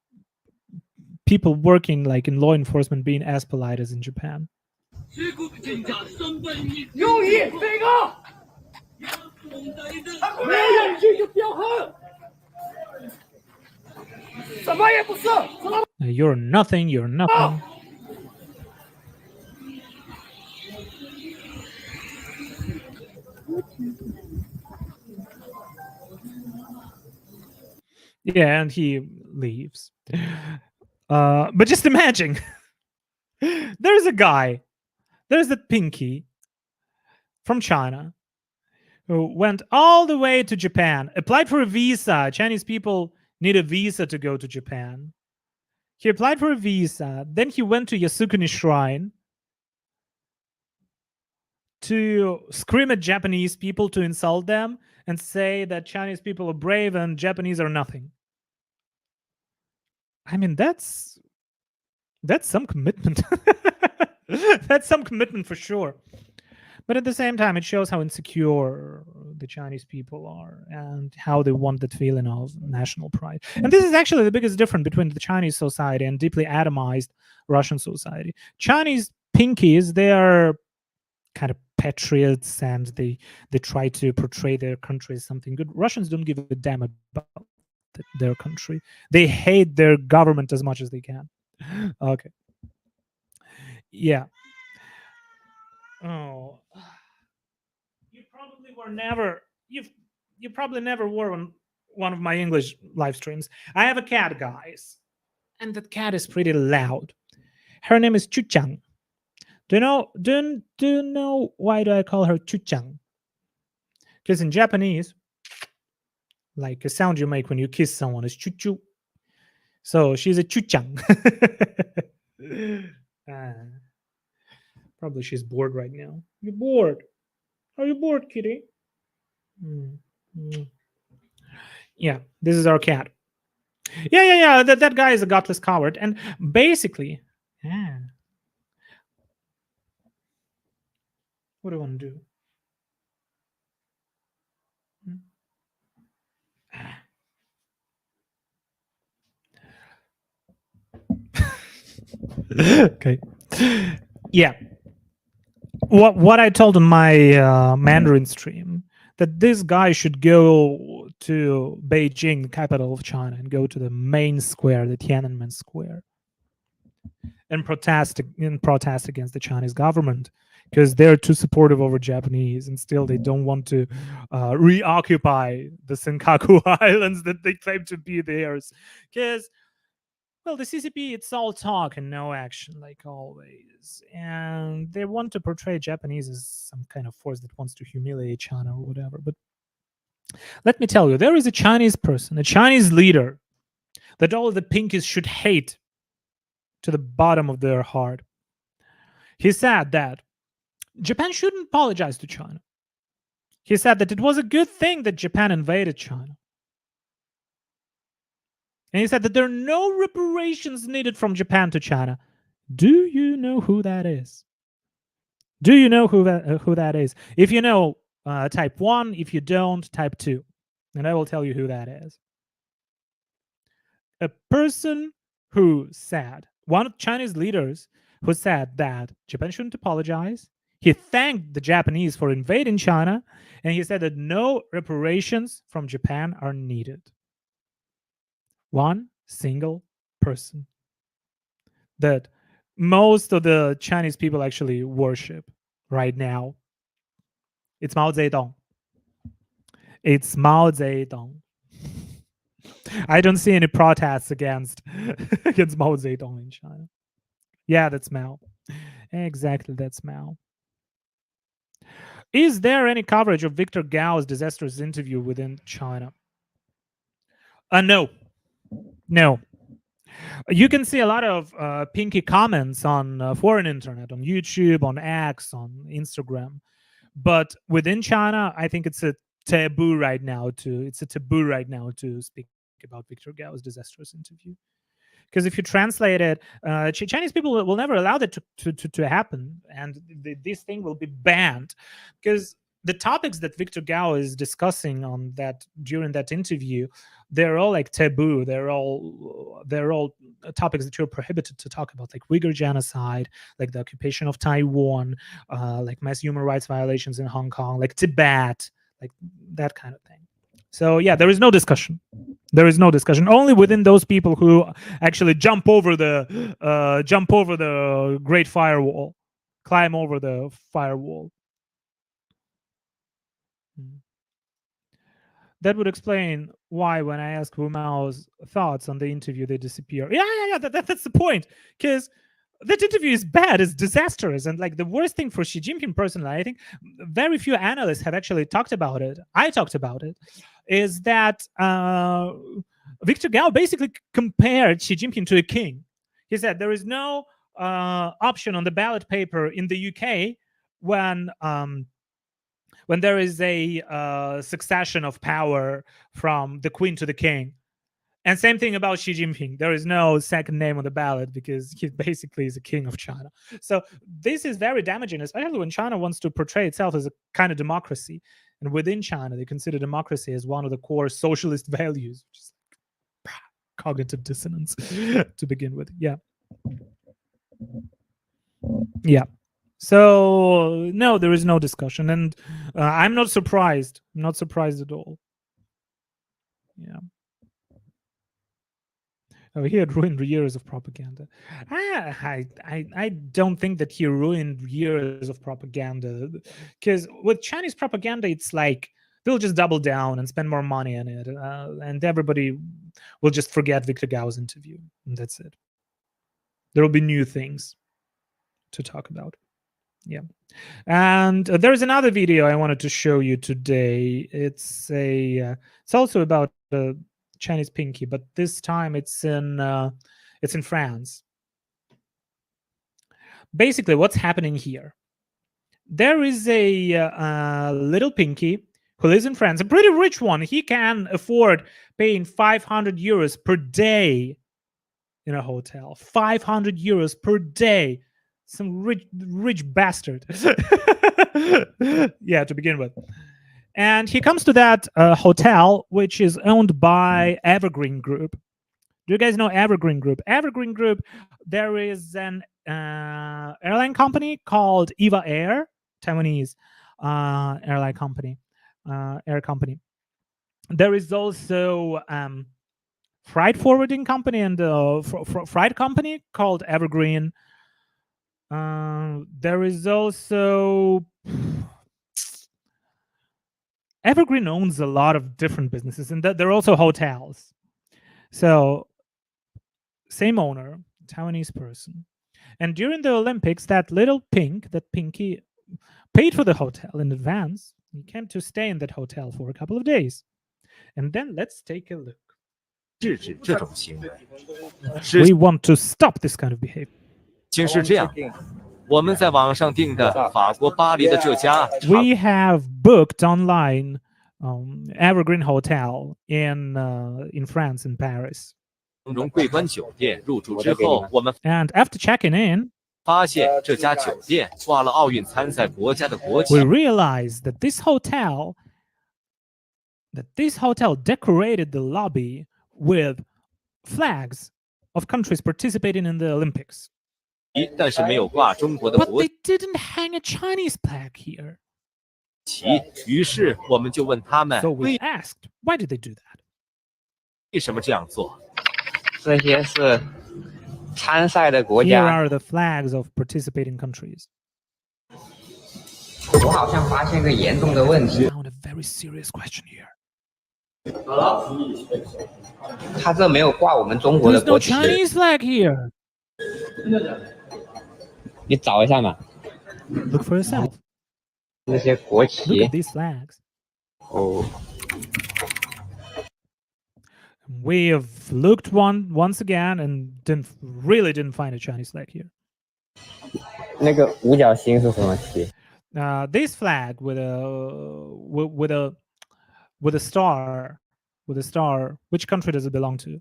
people working like in law enforcement being as polite as in Japan. You're nothing, you're nothing. Yeah, and he leaves. But just imagine, there's a guy, there's a pinky from China who went all the way to Japan, applied for a visa. Chinese people need a visa to go to Japan. He applied for a visa. Then he went to Yasukuni Shrine to scream at Japanese people, to insult them, and say that Chinese people are brave and Japanese are nothing. I mean, that's some commitment. That's some commitment for sure. But at the same time, it shows how insecure the Chinese people are and how they want that feeling of national pride. And this is actually the biggest difference between the Chinese society and deeply atomized Russian society. Chinese pinkies, they are kind of patriots and they try to portray their country as something good. Russians don't give a damn about their country. They hate their government as much as they can. Okay. Yeah. Oh, you probably were never. You probably never were on one of my English live streams. I have a cat, guys, and that cat is pretty loud. Her name is Chuchang. Do you know why do I call her Chuchang? Because in Japanese, like a sound you make when you kiss someone is chuchu. So she's a Chuchang. Probably she's bored right now. You're bored. Are you bored, kitty? Mm. Mm. Yeah, this is our cat. Yeah. That guy is a gutless coward. And basically, yeah. What do you want to do? Okay. Yeah. What I told on my Mandarin stream, that this guy should go to Beijing, the capital of China, and go to the main square, the Tiananmen Square, and protest against the Chinese government, because they're too supportive over Japanese, and still they don't want to reoccupy the Senkaku Islands that they claim to be theirs. Because, well, the CCP, it's all talk and no action, like always. And they want to portray Japanese as some kind of force that wants to humiliate China or whatever. But let me tell you, there is a Chinese person, a Chinese leader, that all of the pinkies should hate to the bottom of their heart. He said that Japan shouldn't apologize to China. He said that it was a good thing that Japan invaded China. And he said that there are no reparations needed from Japan to China. Do you know who that is? Do you know who that is? If you know, type 1. If you don't, type 2. And I will tell you who that is. A person who said, one of Chinese leaders who said that Japan shouldn't apologize. He thanked the Japanese for invading China, and he said that no reparations from Japan are needed. One single person that most of the Chinese people actually worship right now. It's Mao Zedong. It's Mao Zedong. I don't see any protests against Mao Zedong in China. Yeah, that's Mao. Exactly, that's Mao. Is there any coverage of Victor Gao's disastrous interview within China? No. You can see a lot of pinky comments on foreign internet, on YouTube, on X, on Instagram. But within China, I think it's a taboo right now to speak about Victor Gao's disastrous interview. Because if you translate it, Chinese people will never allow that to happen, and this thing will be banned. Because the topics that Victor Gao is discussing on that during that interview, they're all like taboo. They're all topics that you're prohibited to talk about, like Uyghur genocide, like the occupation of Taiwan, like mass human rights violations in Hong Kong, like Tibet, like that kind of thing. So yeah, there is no discussion. There is no discussion. Only within those people who actually jump over the Great Firewall, climb over the firewall. That would explain why, when I ask Wu Mao's thoughts on the interview, they disappear. Yeah. That's the point. Because that interview is bad, it's disastrous. And like the worst thing for Xi Jinping personally, I think very few analysts have actually talked about it. I talked about it, is that Victor Gao basically compared Xi Jinping to a king. He said there is no option on the ballot paper in the UK when there is a succession of power from the queen to the king. And same thing about Xi Jinping. There is no second name on the ballot because he basically is a king of China. So this is very damaging, especially when China wants to portray itself as a kind of democracy. And within China, they consider democracy as one of the core socialist values, which is like cognitive dissonance to begin with. Yeah. So no, there is no discussion. And I'm not surprised. I'm not surprised at all. Yeah. Oh, he had ruined years of propaganda. I don't think that he ruined years of propaganda, because with Chinese propaganda, it's like they'll just double down and spend more money on it, and everybody will just forget Victor Gao's interview, and that's it. There will be new things to talk about. Yeah. And there's another video I wanted to show you today. It's also about Chinese pinky, but this time it's in France. basically, what's happening here? There is a little pinky who lives in France, a pretty rich one. He can afford paying 500 euros per day in a hotel. 500 euros per day. Some rich bastard. Yeah, to begin with. And he comes to that hotel, which is owned by Evergreen Group. Do you guys know Evergreen Group? Evergreen Group, there is an airline company called Eva Air, Taiwanese airline company, air company. There is also freight forwarding company and freight company called Evergreen. There is also Evergreen owns a lot of different businesses, and there are also hotels. So same owner, Taiwanese person. And during the Olympics, that little pinky, paid for the hotel in advance. He came to stay in that hotel for a couple of days. And then let's take a look. 制止这种行为。 We want to stop this kind of behavior. 情是这样，我们在网上订的法国巴黎的这家 We have booked online Evergreen Hotel in France, in Paris. 长荣桂冠酒店入住之后，我们 And after checking in, 发现这家酒店挂了奥运参赛国家的国旗 we， realized that this hotel decorated the lobby with flags of countries participating in the Olympics. 但是没有挂中国的 But 国 they didn't hang a Chinese flag here. 旗。于是我们就问他们 So we asked, why did they do that? 为什么这样做？这些是参赛的国 Here 家。 are the flags of participating countries. 我好像发现个严重的问题， Found a very serious question here. 他这没有挂我们中国的 There's 国 no 旗。 Chinese flag here. 你找一下嘛， Look for yourself. 那些国 Look 旗 at。these flags. 哦， We have looked once again and really didn't find a Chinese flag here. 那个五角星是什么旗？ This flag with a star, which country does it belong to?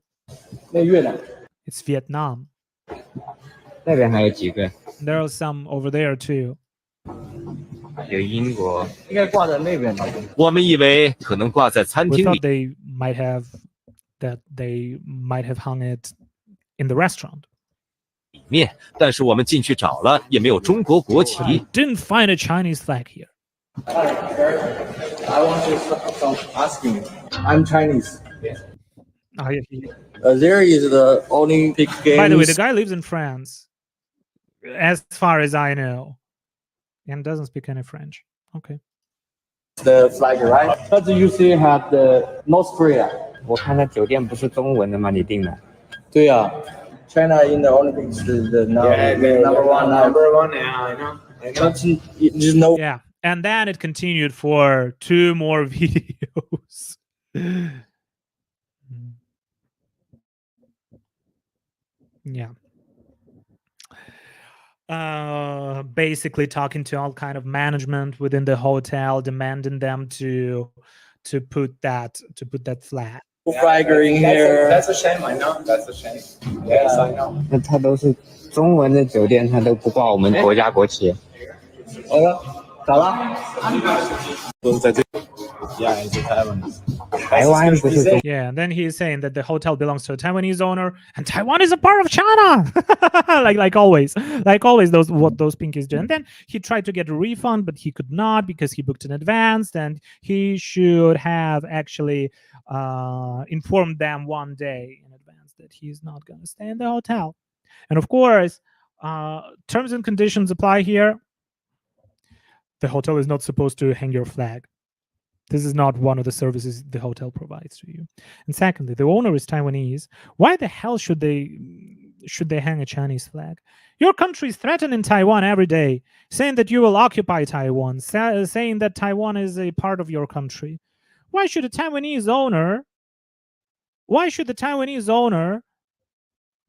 那越南 It's Vietnam. 那边还有几个？ There are some over there too. 有英国。应该挂在那边的。我们以为可能挂在餐 We 厅 thought 里， they might have hung it in the restaurant. 面，但是我们进去找了，也没有中国国旗。 We didn't find a Chinese flag here. I want to asking you. I'm Chinese. There is the Olympic Games. By the way, the guy lives in France, as far as I know, and doesn't speak any French. Okay. the flag, right? But you see have the North Korea. 我看那酒店不是中文的吗？你订的？对啊，China in the Olympics is the number one. Number one, yeah, I know. But you know, Yeah. And then it continued for 2 more videos. Yeah. Basically talking to all kind of management within the hotel, demanding them to put that flag. flagger in here. That's a shame. I know. That's a shame. Yes, I know. 那它都是中文的酒店，它都不挂我们国家国旗。好了，咋了？都是在这。Yeah, it's Taiwan. 台湾不是中 Yeah, and then he's saying that the hotel belongs to a Taiwanese owner, and Taiwan is a part of China. like always, those pinkies do. And then he tried to get a refund, but he could not because he booked in advance, and he should have actually informed them one day in advance that he's not going to stay in the hotel. And of course, terms and conditions apply here. The hotel is not supposed to hang your flag. This is not one of the services the hotel provides to you. And secondly, the owner is Taiwanese. Why the hell should they hang a Chinese flag? Your country is threatening Taiwan every day, saying that you will occupy Taiwan, saying that Taiwan is a part of your country. Why should the Taiwanese owner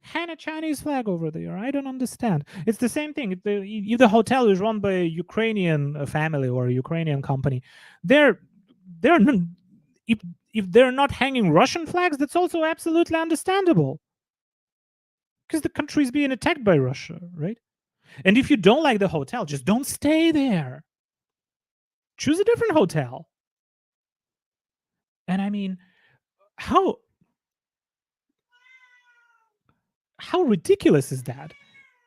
hang a Chinese flag over there. I don't understand. It's the same thing. If the hotel is run by a Ukrainian family or a Ukrainian company, they're if they're not hanging Russian flags, that's also absolutely understandable. Because the country is being attacked by Russia, right? And if you don't like the hotel, just don't stay there. Choose a different hotel. And I mean, how ridiculous is that?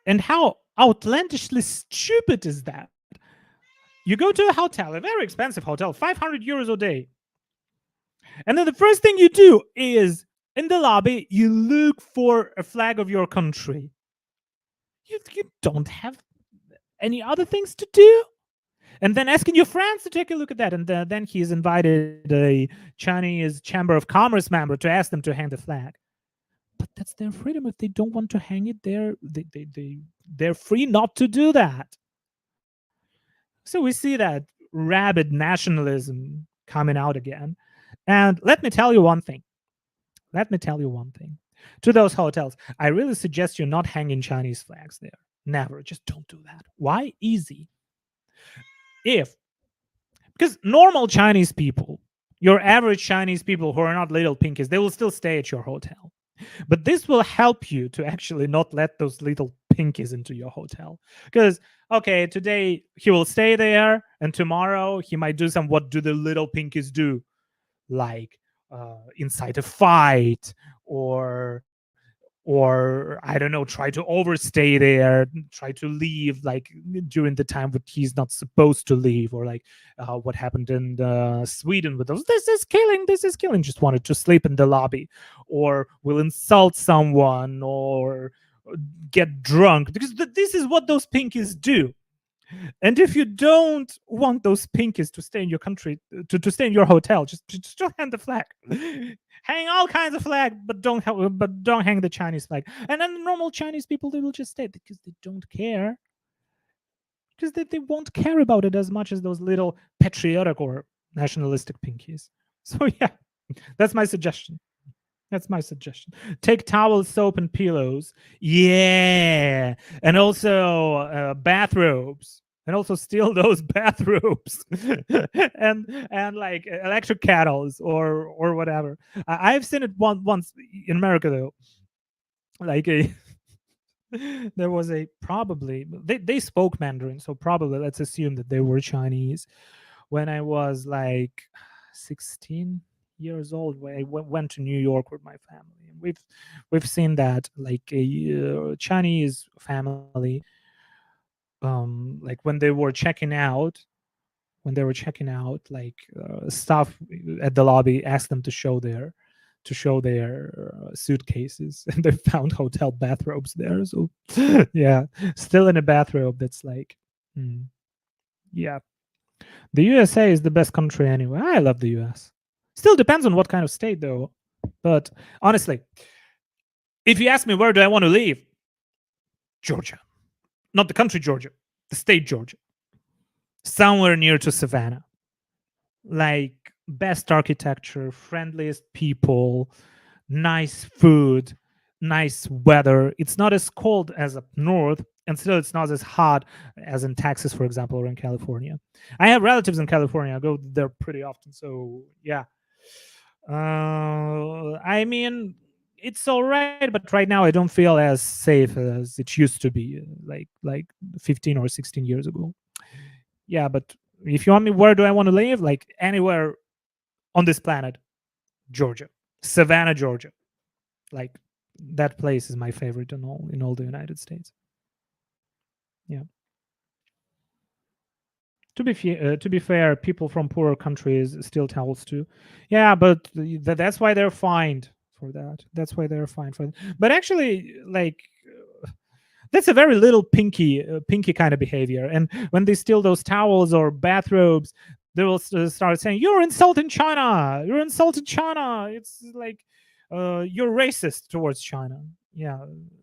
And how outlandishly stupid is that? You go to a hotel, a very expensive hotel, 500 euros a day. And then the first thing you do is in the lobby, you look for a flag of your country. You don't have any other things to do? And then asking your friends to take a look at that. And then he's invited a Chinese Chamber of Commerce member to ask them to hang the flag. But that's their freedom. If they don't want to hang it, they're free not to do that. So we see that rabid nationalism coming out again. And let me tell you one thing. To those hotels, I really suggest you not hanging Chinese flags there. Never. Just don't do that. Why? Easy. Because normal Chinese people, your average Chinese people who are not little pinkies, they will still stay at your hotel. But this will help you to actually not let those little pinkies into your hotel. Because, okay, today he will stay there, and tomorrow he might do some what do the little pinkies do? Like incite a fight, or I don't know, try to overstay there, try to leave like during the time that he's not supposed to leave, or like what happened in Sweden with those, this is killing, just wanted to sleep in the lobby, or will insult someone, or get drunk, because this is what those pinkies do. And if you don't want those pinkies to stay in your country, to stay in your hotel, just don't hang the flag. Hang all kinds of flag, but don't hang the Chinese flag. And then the normal Chinese people, they will just stay because they don't care. Because they won't care about it as much as those little patriotic or nationalistic pinkies. So yeah, that's my suggestion. Take towels, soap, and pillows. Yeah. And also bathrobes. And also steal those bathrobes. and like electric kettles or whatever. I've seen it once in America though. Like there was probably they spoke Mandarin, so probably let's assume that they were Chinese. When I was like 16 years old, when I went to New York with my family, and we've seen that like a Chinese family, like when they were checking out, like staff at the lobby asked them to show their suitcases, and they found hotel bathrobes there. So yeah, still in a bathrobe. That's like, yeah. The USA is the best country anyway. I love the US. Still depends on what kind of state though. But honestly, if you ask me where do I want to live, Georgia. Not the country Georgia, the state Georgia. Somewhere near to Savannah. Like best architecture, friendliest people, nice food, nice weather. It's not as cold as up north, and still it's not as hot as in Texas, for example, or in California. I have relatives in California. I go there pretty often. So yeah. I mean, it's all right, but right now I don't feel as safe as it used to be like 15 or 16 years ago. Yeah, but if you want me, where do I want to live? Like anywhere on this planet, Georgia, Savannah, Georgia. Like that place is my favorite in all the United States. Yeah. To be fair, people from poorer countries steal towels too. Yeah, but that's why they're fined for that. That's why they're fined for that. But actually, like that's a very little pinky kind of behavior. And when they steal those towels or bathrobes, they will start saying, "You're insulting China. You're insulting China." It's like you're racist towards China. Yeah,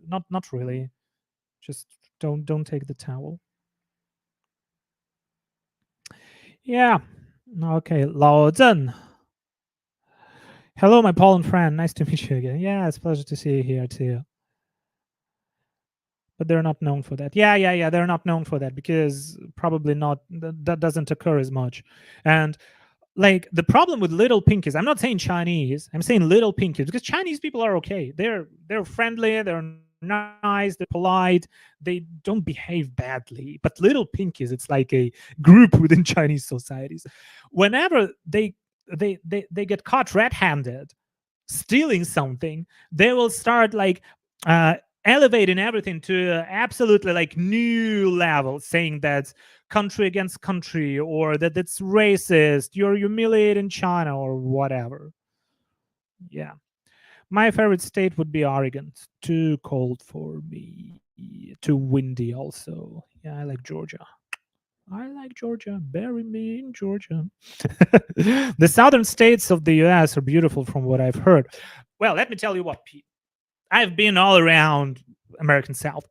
not really. Just don't take the towel. Yeah. Okay. Lao Zhen. Hello, my Poland friend. Nice to meet you again. Yeah, it's a pleasure to see you here too. but they're not known for that. Yeah. They're not known for that because probably not. That doesn't occur as much. And like the problem with little pinkies, I'm not saying Chinese. I'm saying little pinkies because Chinese people are okay. They're friendly. They're nice. They're polite. They don't behave badly. But little pinkies, it's like a group within Chinese societies. Whenever they get caught red-handed stealing something, they will start like elevating everything to absolutely like new level, saying that country against country or that it's racist, you're humiliating China or whatever. Yeah. My favorite state would be Oregon. It's too cold for me. Too windy also. Yeah, I like Georgia. I like Georgia. Bury me in Georgia. The southern states of the US are beautiful from what I've heard. Well, let me tell you what, Pete. I've been all around American South.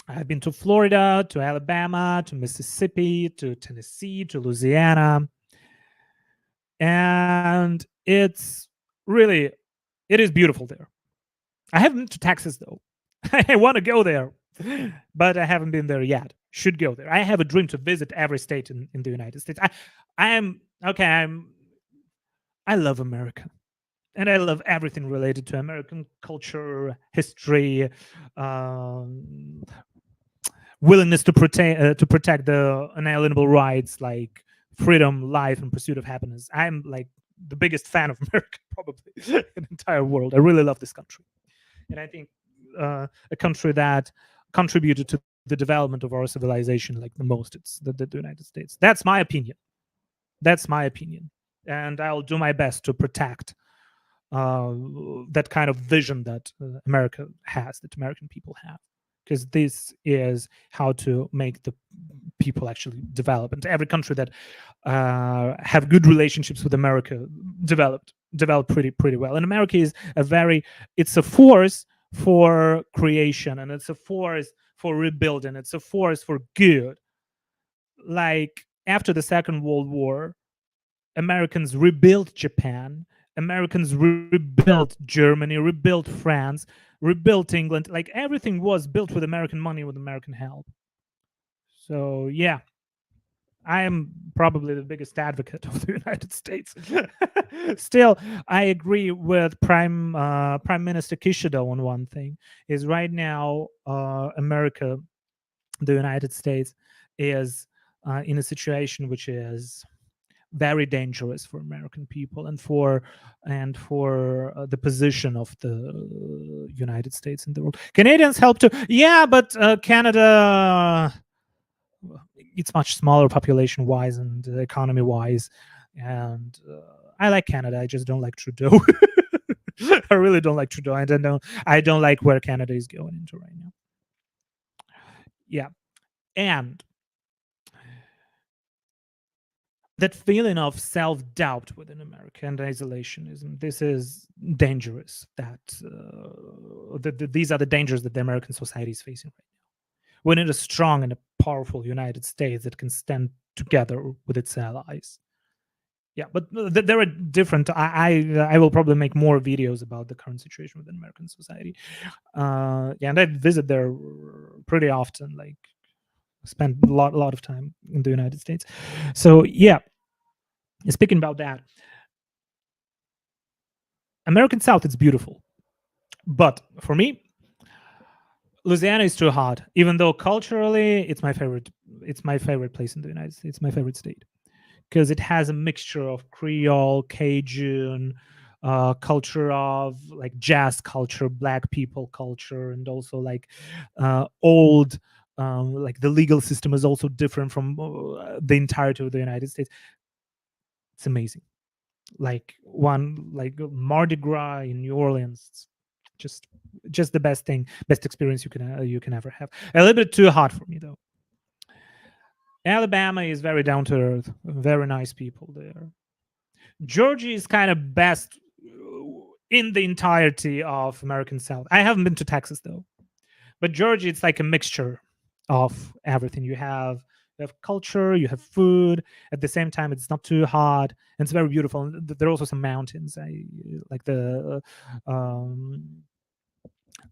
I've been to Florida, to Alabama, to Mississippi, to Tennessee, to Louisiana. And it is beautiful there. I haven't been to Texas though. I want to go there, but I haven't been there yet. Should go there. I have a dream to visit every state in the United States. I love America. And I love everything related to American culture, history, willingness to protect the unalienable rights like freedom, life, and pursuit of happiness. I'm like the biggest fan of America probably in the entire world. I really love this country, and I think a country that contributed to the development of our civilization like the most, it's the United States. That's my opinion. And I'll do my best to protect that kind of vision that America has, that American people have, because this is how to make the people actually develop. And every country that have good relationships with America develop pretty well. And America is it's a force for creation, and it's a force for rebuilding. It's a force for good. Like after the Second World War, Americans rebuilt Japan. Americans rebuilt Germany, rebuilt France, rebuilt England. Like everything was built with American money, with American help. So yeah, I am probably the biggest advocate of the United States. Still, I agree with Prime Minister Kishida on one thing: is right now America, the United States, is in a situation which is very dangerous for American people and for the position of the United States in the world. Canadians help too, yeah, but Canada, it's much smaller population wise and economy wise, and I like Canada. I just don't like Trudeau. I really don't like Trudeau. I don't like where Canada is going into right now. Yeah, and that feeling of self-doubt within America and isolationism, this is dangerous. These are the dangers that the American society is facing right now. We need a strong and a powerful United States that can stand together with its allies. Yeah, but there are different. I will probably make more videos about the current situation within American society. Yeah, and I visit there pretty often. Like, spend a lot of time in the United States. So yeah, speaking about that, American South, it's beautiful, but for me, Louisiana is too hot. Even though culturally, it's my favorite. It's my favorite place in the United States. My favorite state, because it has a mixture of Creole, Cajun, culture of like jazz culture, Black people culture, and also like old. Like the legal system is also different from the entirety of the United States. It's amazing. Like Mardi Gras in New Orleans, just the best experience you can ever have. A little bit too hot for me though. Alabama is very down to earth, very nice people there. Georgia is kind of best in the entirety of American South. I haven't been to Texas though, but Georgia, it's like a mixture of everything. You have culture, you have food. At the same time, it's not too hot, and it's very beautiful. And there are also some mountains. I like the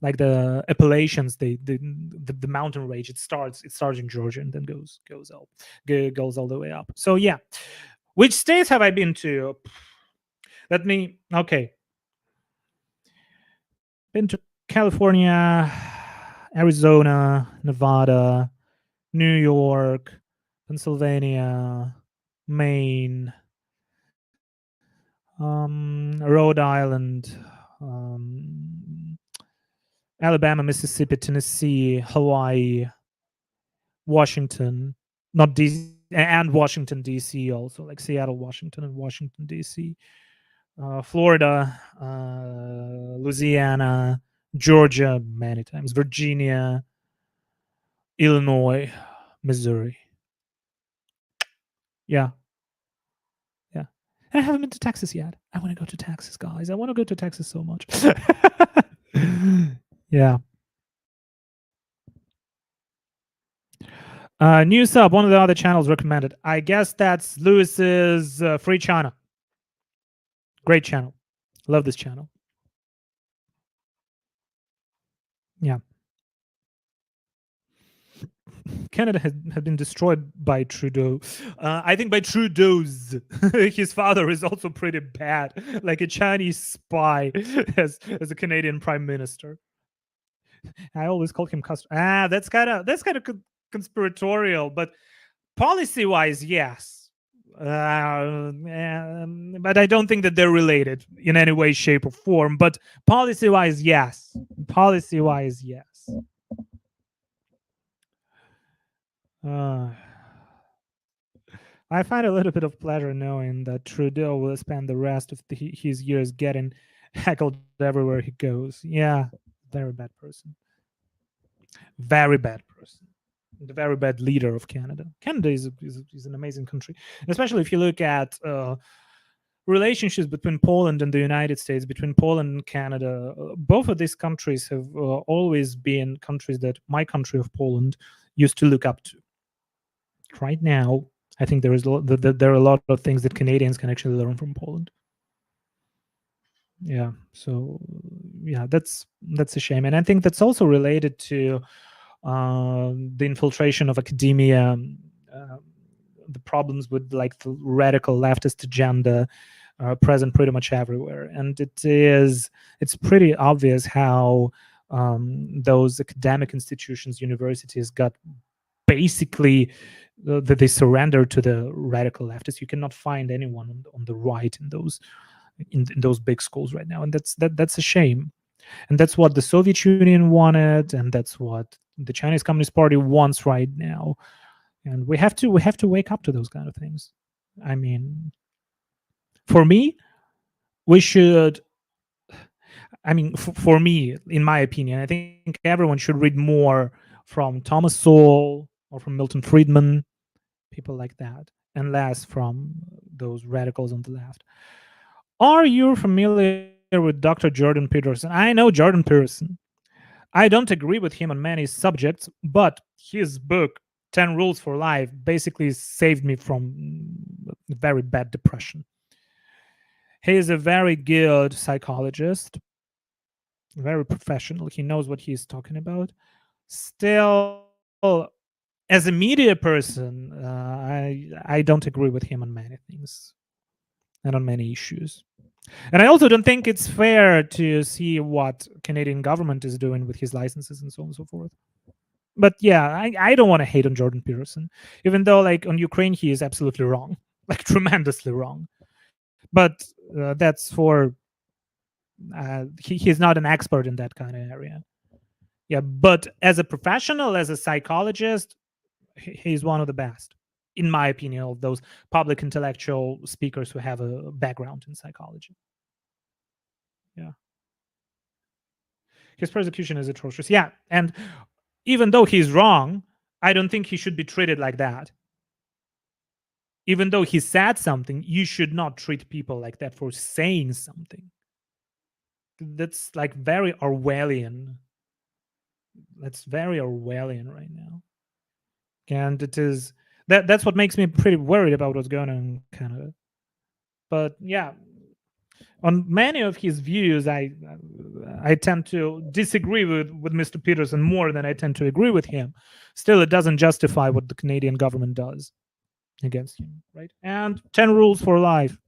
like the Appalachians, the mountain range. It starts in Georgia and then goes all the way up. So yeah, which states have I been to? Okay, been to California, Arizona, Nevada, New York, Pennsylvania, Maine, Rhode Island, Alabama, Mississippi, Tennessee, Hawaii, Washington, not DC, and Washington D.C. also, like Seattle, Washington, and Washington D.C. Florida, Louisiana, Georgia, many times, Virginia, Illinois, Missouri. Yeah. I haven't been to Texas yet. I want to go to Texas, guys. I want to go to Texas so much. Yeah. New sub, one of the other channels recommended. I guess that's Lewis's Free China. Great channel. Love this channel. Yeah. Canada had been destroyed by Trudeau. I think by Trudeau's. His father is also pretty bad, like a Chinese spy as a Canadian prime minister. I always call him that's kind of conspiratorial, but policy-wise, yes. But I don't think that they're related in any way, shape, or form. But policy-wise, yes. Policy-wise, yes. I find a little bit of pleasure knowing that Trudeau will spend the rest of his years getting heckled everywhere he goes. Yeah, very bad person. Very bad person. The very bad leader of Canada. Canada is an amazing country, especially if you look at relationships between Poland and the United States, between Poland and Canada. Both of these countries have always been countries that my country of Poland used to look up to. Right now, I think there are a lot of things that Canadians can actually learn from Poland. Yeah, so yeah, that's a shame, and I think that's also related to the infiltration of academia, the problems with like the radical leftist agenda present pretty much everywhere, and it's pretty obvious how those academic institutions, universities, got basically that they surrender to the radical leftists. You cannot find anyone on the right in those big schools right now, and that's a shame. And that's what the Soviet Union wanted, and that's what the Chinese Communist Party wants right now. And we have to wake up to those kind of things. I mean, for me, we should. I mean, for me, in my opinion, I think everyone should read more from Thomas Sowell or from Milton Friedman, people like that, and less from those radicals on the left. Are you familiar with Dr. Jordan Peterson? I know Jordan Peterson. I don't agree with him on many subjects, but his book, 10 Rules for Life, basically saved me from very bad depression. He is a very good psychologist, very professional. He knows what he's talking about. Still, as a media person, I don't agree with him on many things and on many issues. And I also don't think it's fair to see what Canadian government is doing with his licenses and so on and so forth. But yeah, I don't want to hate on Jordan Peterson, even though like on Ukraine he is absolutely wrong, like tremendously wrong. But that's for he's not an expert in that kind of area. Yeah, but as a professional, as a psychologist, he's one of the best, in my opinion, of those public intellectual speakers who have a background in psychology. Yeah. His persecution is atrocious. Yeah. And even though he's wrong, I don't think he should be treated like that. Even though he said something, you should not treat people like that for saying something. That's like very Orwellian. That's very Orwellian right now. And it is that's what makes me pretty worried about what's going on in Canada. But yeah, On many of his views, I tend to disagree with Mr. Peterson more than I tend to agree with him. Still, it doesn't justify what the Canadian government does against him, right? And 10 Rules for Life,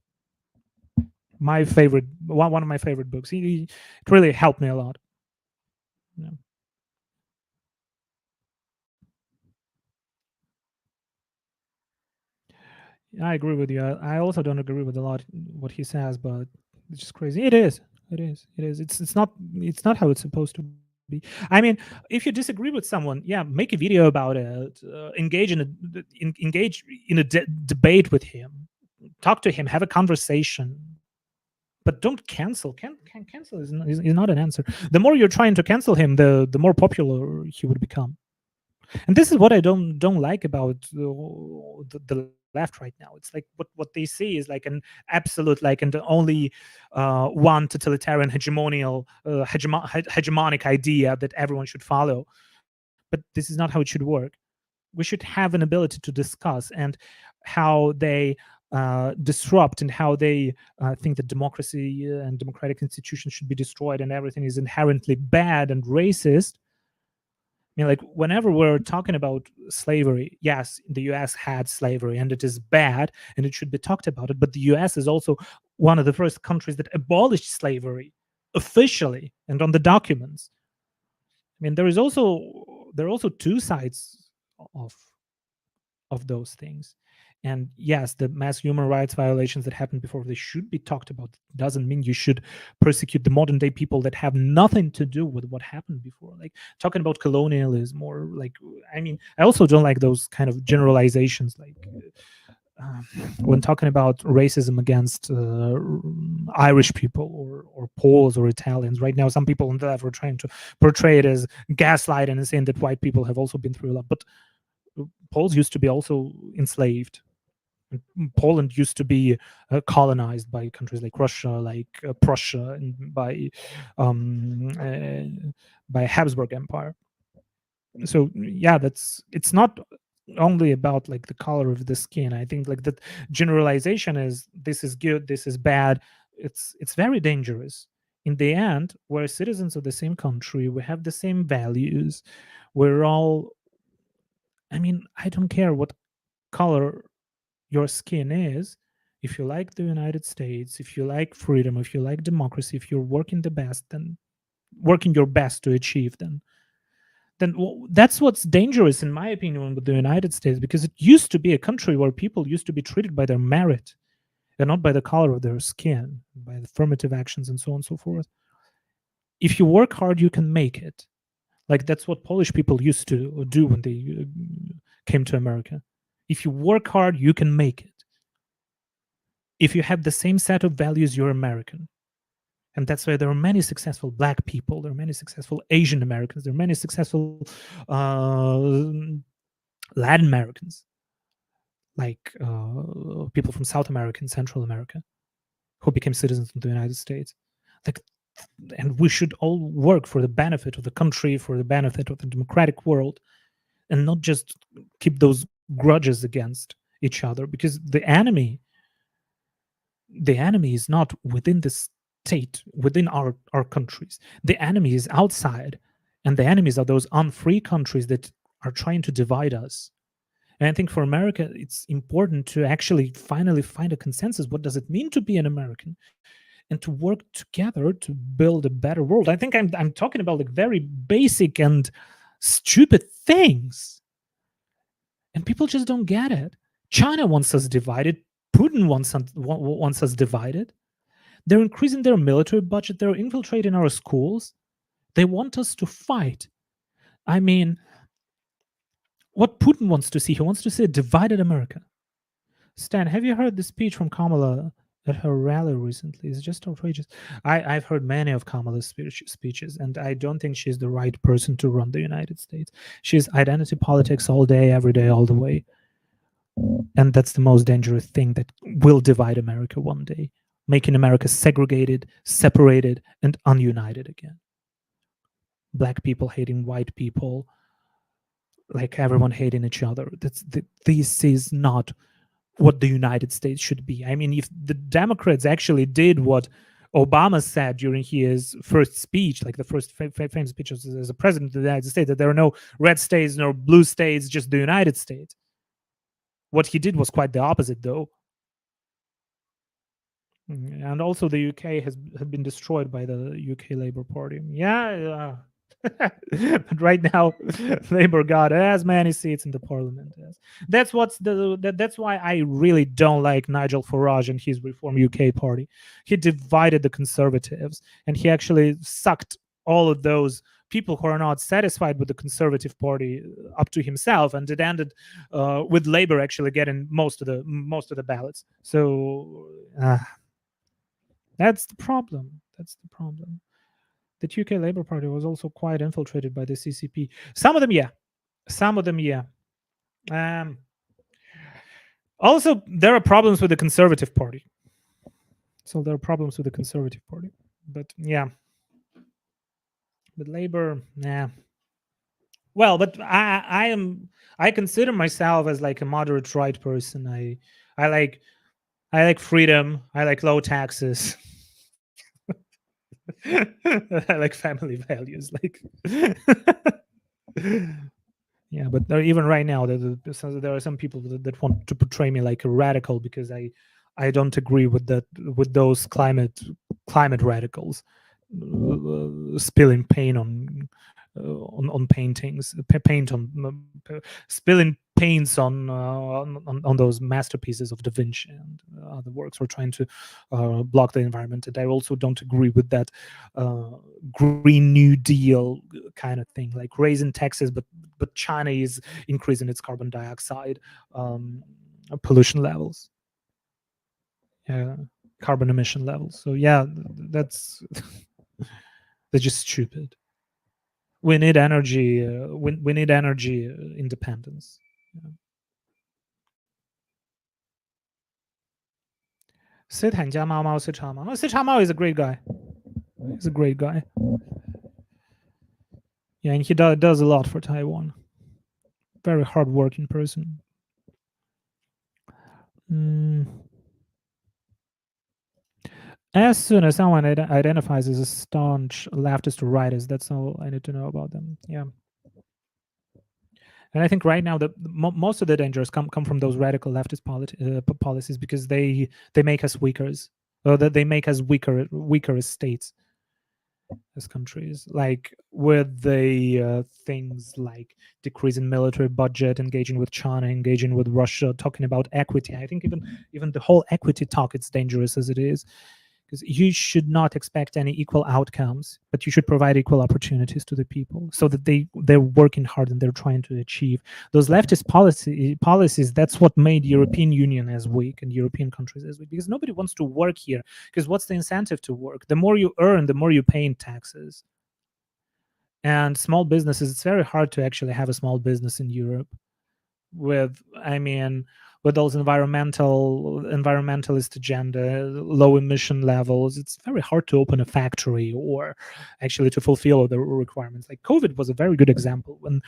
my favorite, one of my favorite books. It really helped me a lot. Yeah. I agree with you. I also don't agree with a lot what he says, but it's just crazy. It is. It is. It is. It's not. It's not how it's supposed to be. I mean, if you disagree with someone, yeah, make a video about it. Engage in a debate with him. Talk to him. Have a conversation. But don't cancel. Cancel is not an answer. The more you're trying to cancel him, the more popular he would become. And this is what I don't like about the left right now. It's like what they see is like an absolute, like, and the only one totalitarian hegemonic idea that everyone should follow. But this is not how it should work. We should have an ability to discuss, and how they disrupt, and how they think that democracy and democratic institutions should be destroyed, and everything is inherently bad and racist. I mean, like, whenever we're talking about slavery, yes, the US had slavery and it is bad and it should be talked about it. But the US is also one of the first countries that abolished slavery officially and on the documents. I mean, there are also two sides of those things. And yes, the mass human rights violations that happened before, they should be talked about. It doesn't mean you should persecute the modern day people that have nothing to do with what happened before. Like, talking about colonialism, or like, I mean, I also don't like those kind of generalizations, like when talking about racism against Irish people or Poles or Italians. Right now, some people on the left are trying to portray it as gaslighting and saying that white people have also been through a lot. But Poles used to be also enslaved. Poland used to be colonized by countries like Russia, like Prussia, and by Habsburg Empire. So yeah, it's not only about like the color of the skin. I think like that generalization is, this is good, this is bad. It's very dangerous. In the end, we're citizens of the same country. We have the same values. We're all, I mean, I don't care what color your skin is. If you like the United States, if you like freedom, if you like democracy, if you're working your best to achieve, then that's what's dangerous, in my opinion, with the United States, because it used to be a country where people used to be treated by their merit and not by the color of their skin, by affirmative actions and so on and so forth. If you work hard, you can make it. Like, that's what Polish people used to do when they came to America. If you work hard, you can make it. If you have the same set of values, you're American. And that's why there are many successful Black people, there are many successful Asian Americans, there are many successful Latin Americans, like people from South America and Central America, who became citizens of the United States. Like, and we should all work for the benefit of the country, for the benefit of the democratic world, and not just keep those grudges against each other, because the enemy is not within the state, within our countries. The enemy is outside, and the enemies are those unfree countries that are trying to divide us. And I think for America, it's important to actually finally find a consensus. What does it mean to be an American? And to work together to build a better world. I think I'm talking about like very basic and stupid things, and people just don't get it. China wants us divided. Putin wants us divided. They're increasing their military budget. They're infiltrating our schools. They want us to fight. I mean, what Putin wants to see, he wants to see a divided America. Stan, have you heard the speech from Kamala at her rally recently? It's just outrageous. I've heard many of Kamala's speeches, and I don't think she's the right person to run the United States. She's identity politics all day, every day, all the way. And that's the most dangerous thing that will divide America one day, making America segregated, separated, and ununited again. Black people hating white people, like everyone hating each other. This is not what the United States should be. I mean, if the Democrats actually did what Obama said during his first speech, like the first famous speech as a president of the United States, that there are no red states nor blue states, just the United States. What he did was quite the opposite, though. And also the UK has been destroyed by the UK Labour Party. Yeah. But right now, Labour got as many seats in the parliament as. That's why I really don't like Nigel Farage and his Reform UK party. He divided the Conservatives, and he actually sucked all of those people who are not satisfied with the Conservative Party up to himself, and it ended with Labour actually getting most of the ballots. So that's the problem. The UK Labour Party was also quite infiltrated by the CCP. Some of them, yeah. Also, there are problems with the Conservative Party. But yeah. But Labour, nah. Well, but I consider myself as like a moderate right person. I like freedom. I like low taxes. I like family values. Like, yeah, but even right now, there are some people that want to portray me like a radical because I don't agree with those climate radicals spilling paint on paintings, paint on spilling paints on those masterpieces of Da Vinci and other works, or trying to block the environment. And I also don't agree with that Green New Deal kind of thing, like raising taxes, but China is increasing its carbon dioxide pollution levels, carbon emission levels. So yeah, that's they're just stupid. We need energy. We need energy independence. Sid Mao Sid Mao is a great guy. He's a great guy. Yeah, and he does a lot for Taiwan. Very hardworking person. As soon as someone identifies as a staunch leftist or rightist, that's all I need to know about them. Yeah. And I think right now most of the dangers come from those radical leftist policies, because they make us weaker, or that they make us weaker as states, as countries, like with the things like decreasing military budget, engaging with China, engaging with Russia, talking about equity. I think even the whole equity talk, it's dangerous as it is, because you should not expect any equal outcomes, but you should provide equal opportunities to the people, so that they're working hard and they're trying to achieve those leftist policies. That's what made European Union as weak and European countries as weak, because nobody wants to work here. Because what's the incentive to work? The more you earn, the more you pay in taxes. And small businesses, it's very hard to actually have a small business in Europe with those environmentalist agenda, low emission levels. It's very hard to open a factory or actually to fulfill the requirements. Like COVID was a very good example, when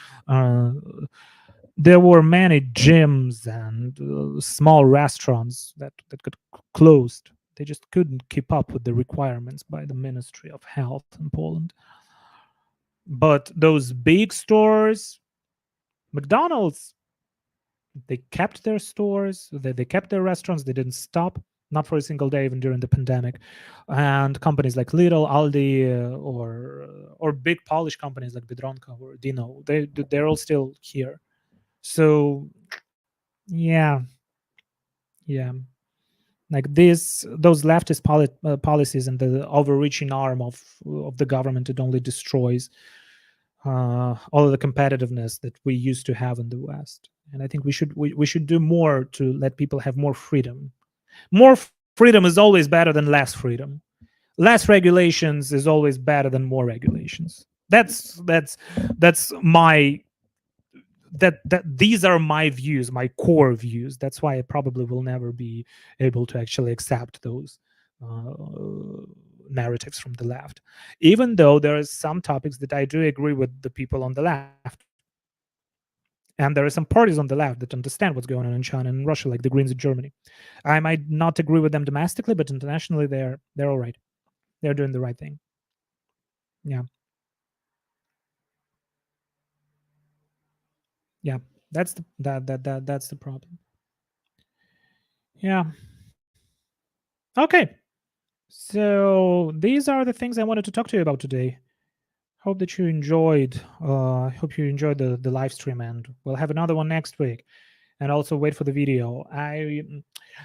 there were many gyms and small restaurants that got closed. They just couldn't keep up with the requirements by the Ministry of Health in Poland. But those big stores, McDonald's, they kept their stores, they kept their restaurants, they didn't stop, not for a single day, even during the pandemic. And companies like Lidl, Aldi, or big Polish companies like Biedronka or Dino, they're all still here. So yeah, like those leftist policies and the overreaching arm of the government, it only destroys all of the competitiveness that we used to have in the West. And I think we should do more to let people have more freedom. More freedom is always better than less freedom. Less regulations is always better than more regulations. These are my views, my core views. That's why I probably will never be able to actually accept those narratives from the left, even though there are some topics that I do agree with the people on the left. And there are some parties on the left that understand what's going on in China and Russia, like the Greens in Germany. I might not agree with them domestically, but internationally they're all right. They're doing the right thing. Yeah. Yeah. That's that's the problem. Yeah. Okay. So these are the things I wanted to talk to you about today. Hope that you enjoyed. I hope you enjoyed the live stream, and we'll have another one next week. And also wait for the video.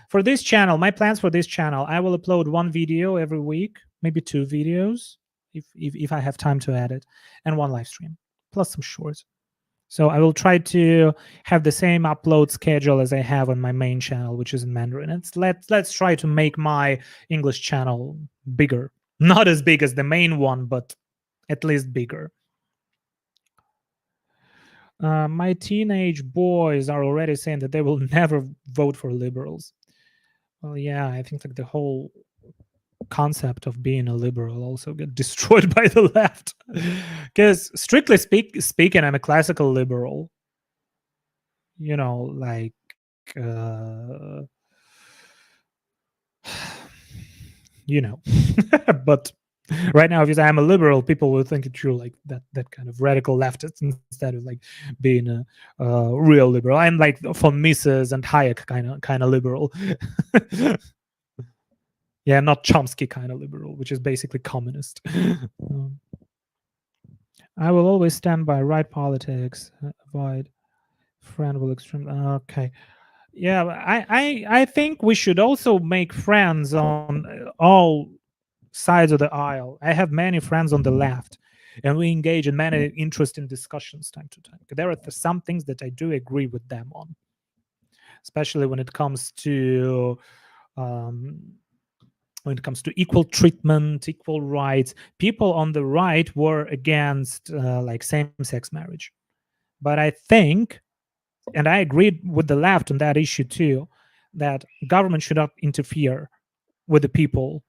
For this channel, my plans for this channel, I will upload one video every week, maybe 2 videos if I have time to edit, and one live stream plus some shorts. So I will try to have the same upload schedule as I have on my main channel, which is in Mandarin. Let's try to make my English channel bigger. Not as big as the main one, but at least bigger. My teenage boys are already saying that they will never vote for liberals. Well, yeah, I think like the whole concept of being a liberal also get destroyed by the left. Because strictly speaking, I'm a classical liberal. You know, like you know. But right now, if you say I'm a liberal, people will think that you're like that kind of radical leftist instead of like being a real liberal. I'm like von Mises and Hayek kind of liberal. Yeah, not Chomsky kind of liberal, which is basically communist. I will always stand by right politics. Avoid friend will extreme. Okay. Yeah, I think we should also make friends on all sides of the aisle. I have many friends on the left, and we engage in many interesting discussions time to time. There are some things that I do agree with them on, especially when it comes to equal treatment, equal rights. People on the right were against like same-sex marriage, but I think, and I agreed with the left on that issue too, that government should not interfere with the people,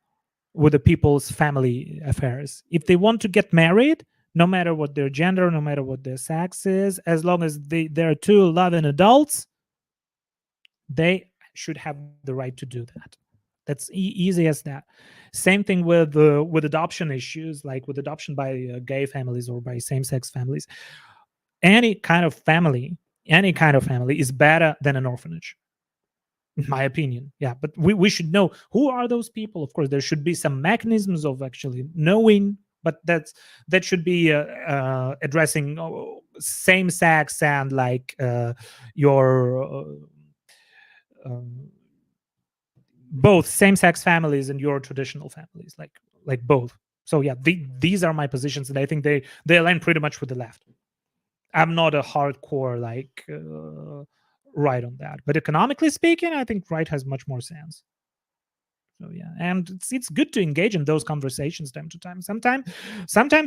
with the people's family affairs. If they want to get married, no matter what their gender, no matter what their sex is, as long as they're 2 loving adults, they should have the right to do that. That's easy as that. Same thing with adoption issues, like with adoption by gay families or by same-sex families. Any kind of family is better than an orphanage, in my opinion. Yeah, but we should know who are those people. Of course, there should be some mechanisms of actually knowing, but that should be addressing same-sex and like your both same-sex families and your traditional families, like both. So yeah, these are my positions, and I think they align pretty much with the left. I'm not a hardcore like right on that, but economically speaking, I think right has much more sense. So yeah, and it's good to engage in those conversations time to time. Sometimes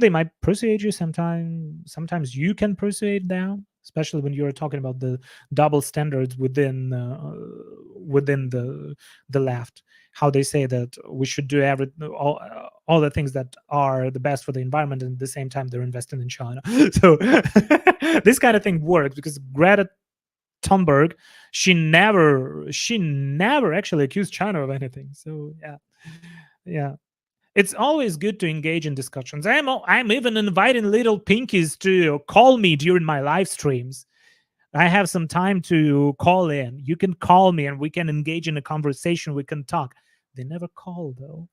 they might persuade you. Sometimes you can persuade them, especially when you're talking about the double standards within the left. How they say that we should do all the things that are the best for the environment, and at the same time they're investing in China. So this kind of thing works because Greta Thunberg, she never actually accused China of anything. So yeah, it's always good to engage in discussions. I'm even inviting little pinkies to call me during my live streams. I have some time to call in. You can call me and we can engage in a conversation. We can talk. They never call though.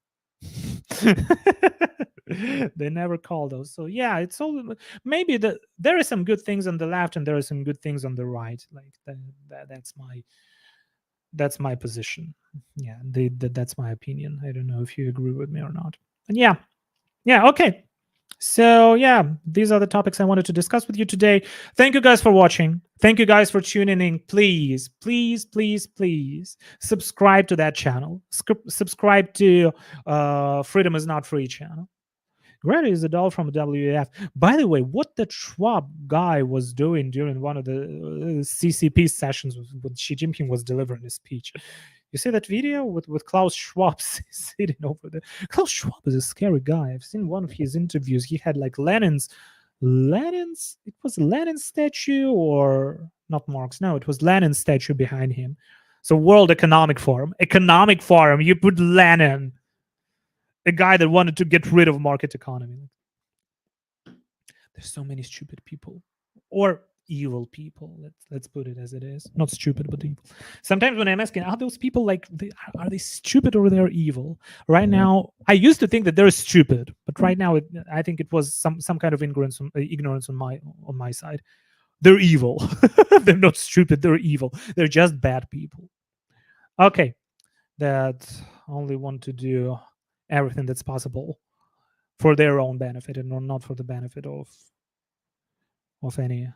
They never call those. So yeah, it's all maybe there are some good things on the left and there are some good things on the right. Like that's my position. Yeah, that's my opinion. I don't know if you agree with me or not. And yeah, okay. So yeah, these are the topics I wanted to discuss with you today. Thank you guys for watching. Thank you guys for tuning in. Please subscribe to that channel. Subscribe to Freedom is Not Free channel. Greta is a doll from WEF. By the way, what the Schwab guy was doing during one of the CCP sessions when Xi Jinping was delivering his speech. You see that video with Klaus Schwab sitting over there? Klaus Schwab is a scary guy. I've seen one of his interviews. He had like Lenin's, it was Lenin's statue or not Marx. No, it was Lenin's statue behind him. So World Economic Forum, you put Lenin. a guy that wanted to get rid of market economy. There's so many stupid people, or evil people. Let's put it as it is. Not stupid, but evil. Sometimes when I'm asking, are those people like, are they stupid or they're evil? Right now, I used to think that they're stupid, but right now, I think it was some kind of ignorance on my side. They're evil. They're not stupid. They're evil. They're just bad people. Okay, that only want to do everything that's possible for their own benefit and not for the benefit of any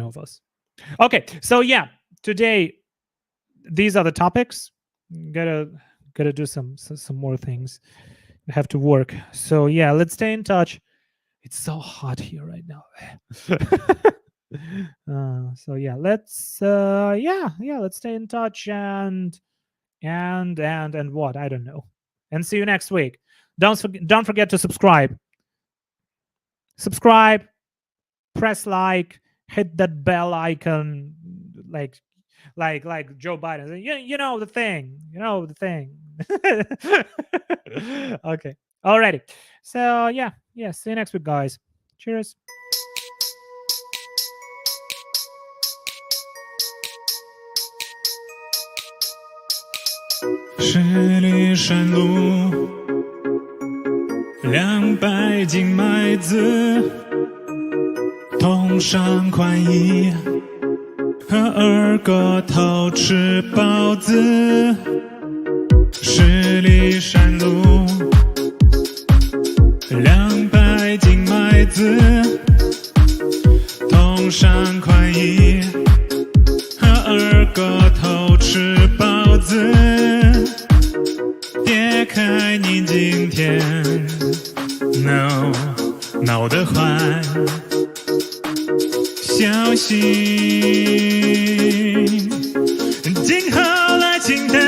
of us. Okay, so yeah, today these are the topics. Gotta do some more things. I have to work. So yeah, let's stay in touch. It's so hot here right now. So yeah, let's stay in touch and what, I don't know. And see you next week. Don't forget to subscribe. Press like, hit that bell icon, like Joe Biden. You know the thing. Okay. Alrighty. So yeah. See you next week, guys. Cheers.十里山路，200斤麦子，头上宽衣，和二个头吃包子。十里山路，200斤麦子，头上宽衣，和二个头吃包子。别看你今天闹得欢，小心今后来清淡。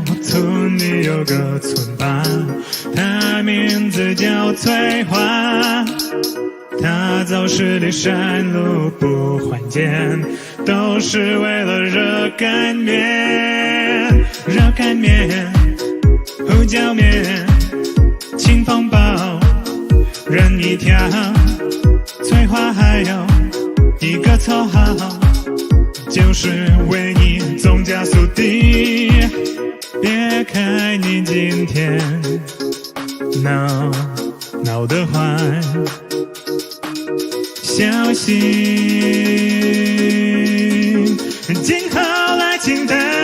我村里有个村霸，他名字叫翠花，他走十里山路不还钱，都是为了热干面。热干面、胡椒面、清风煲，人一条，翠花还有一个绰号，就是为你总加速递。别看你今天闹得欢，小心今后来清淡。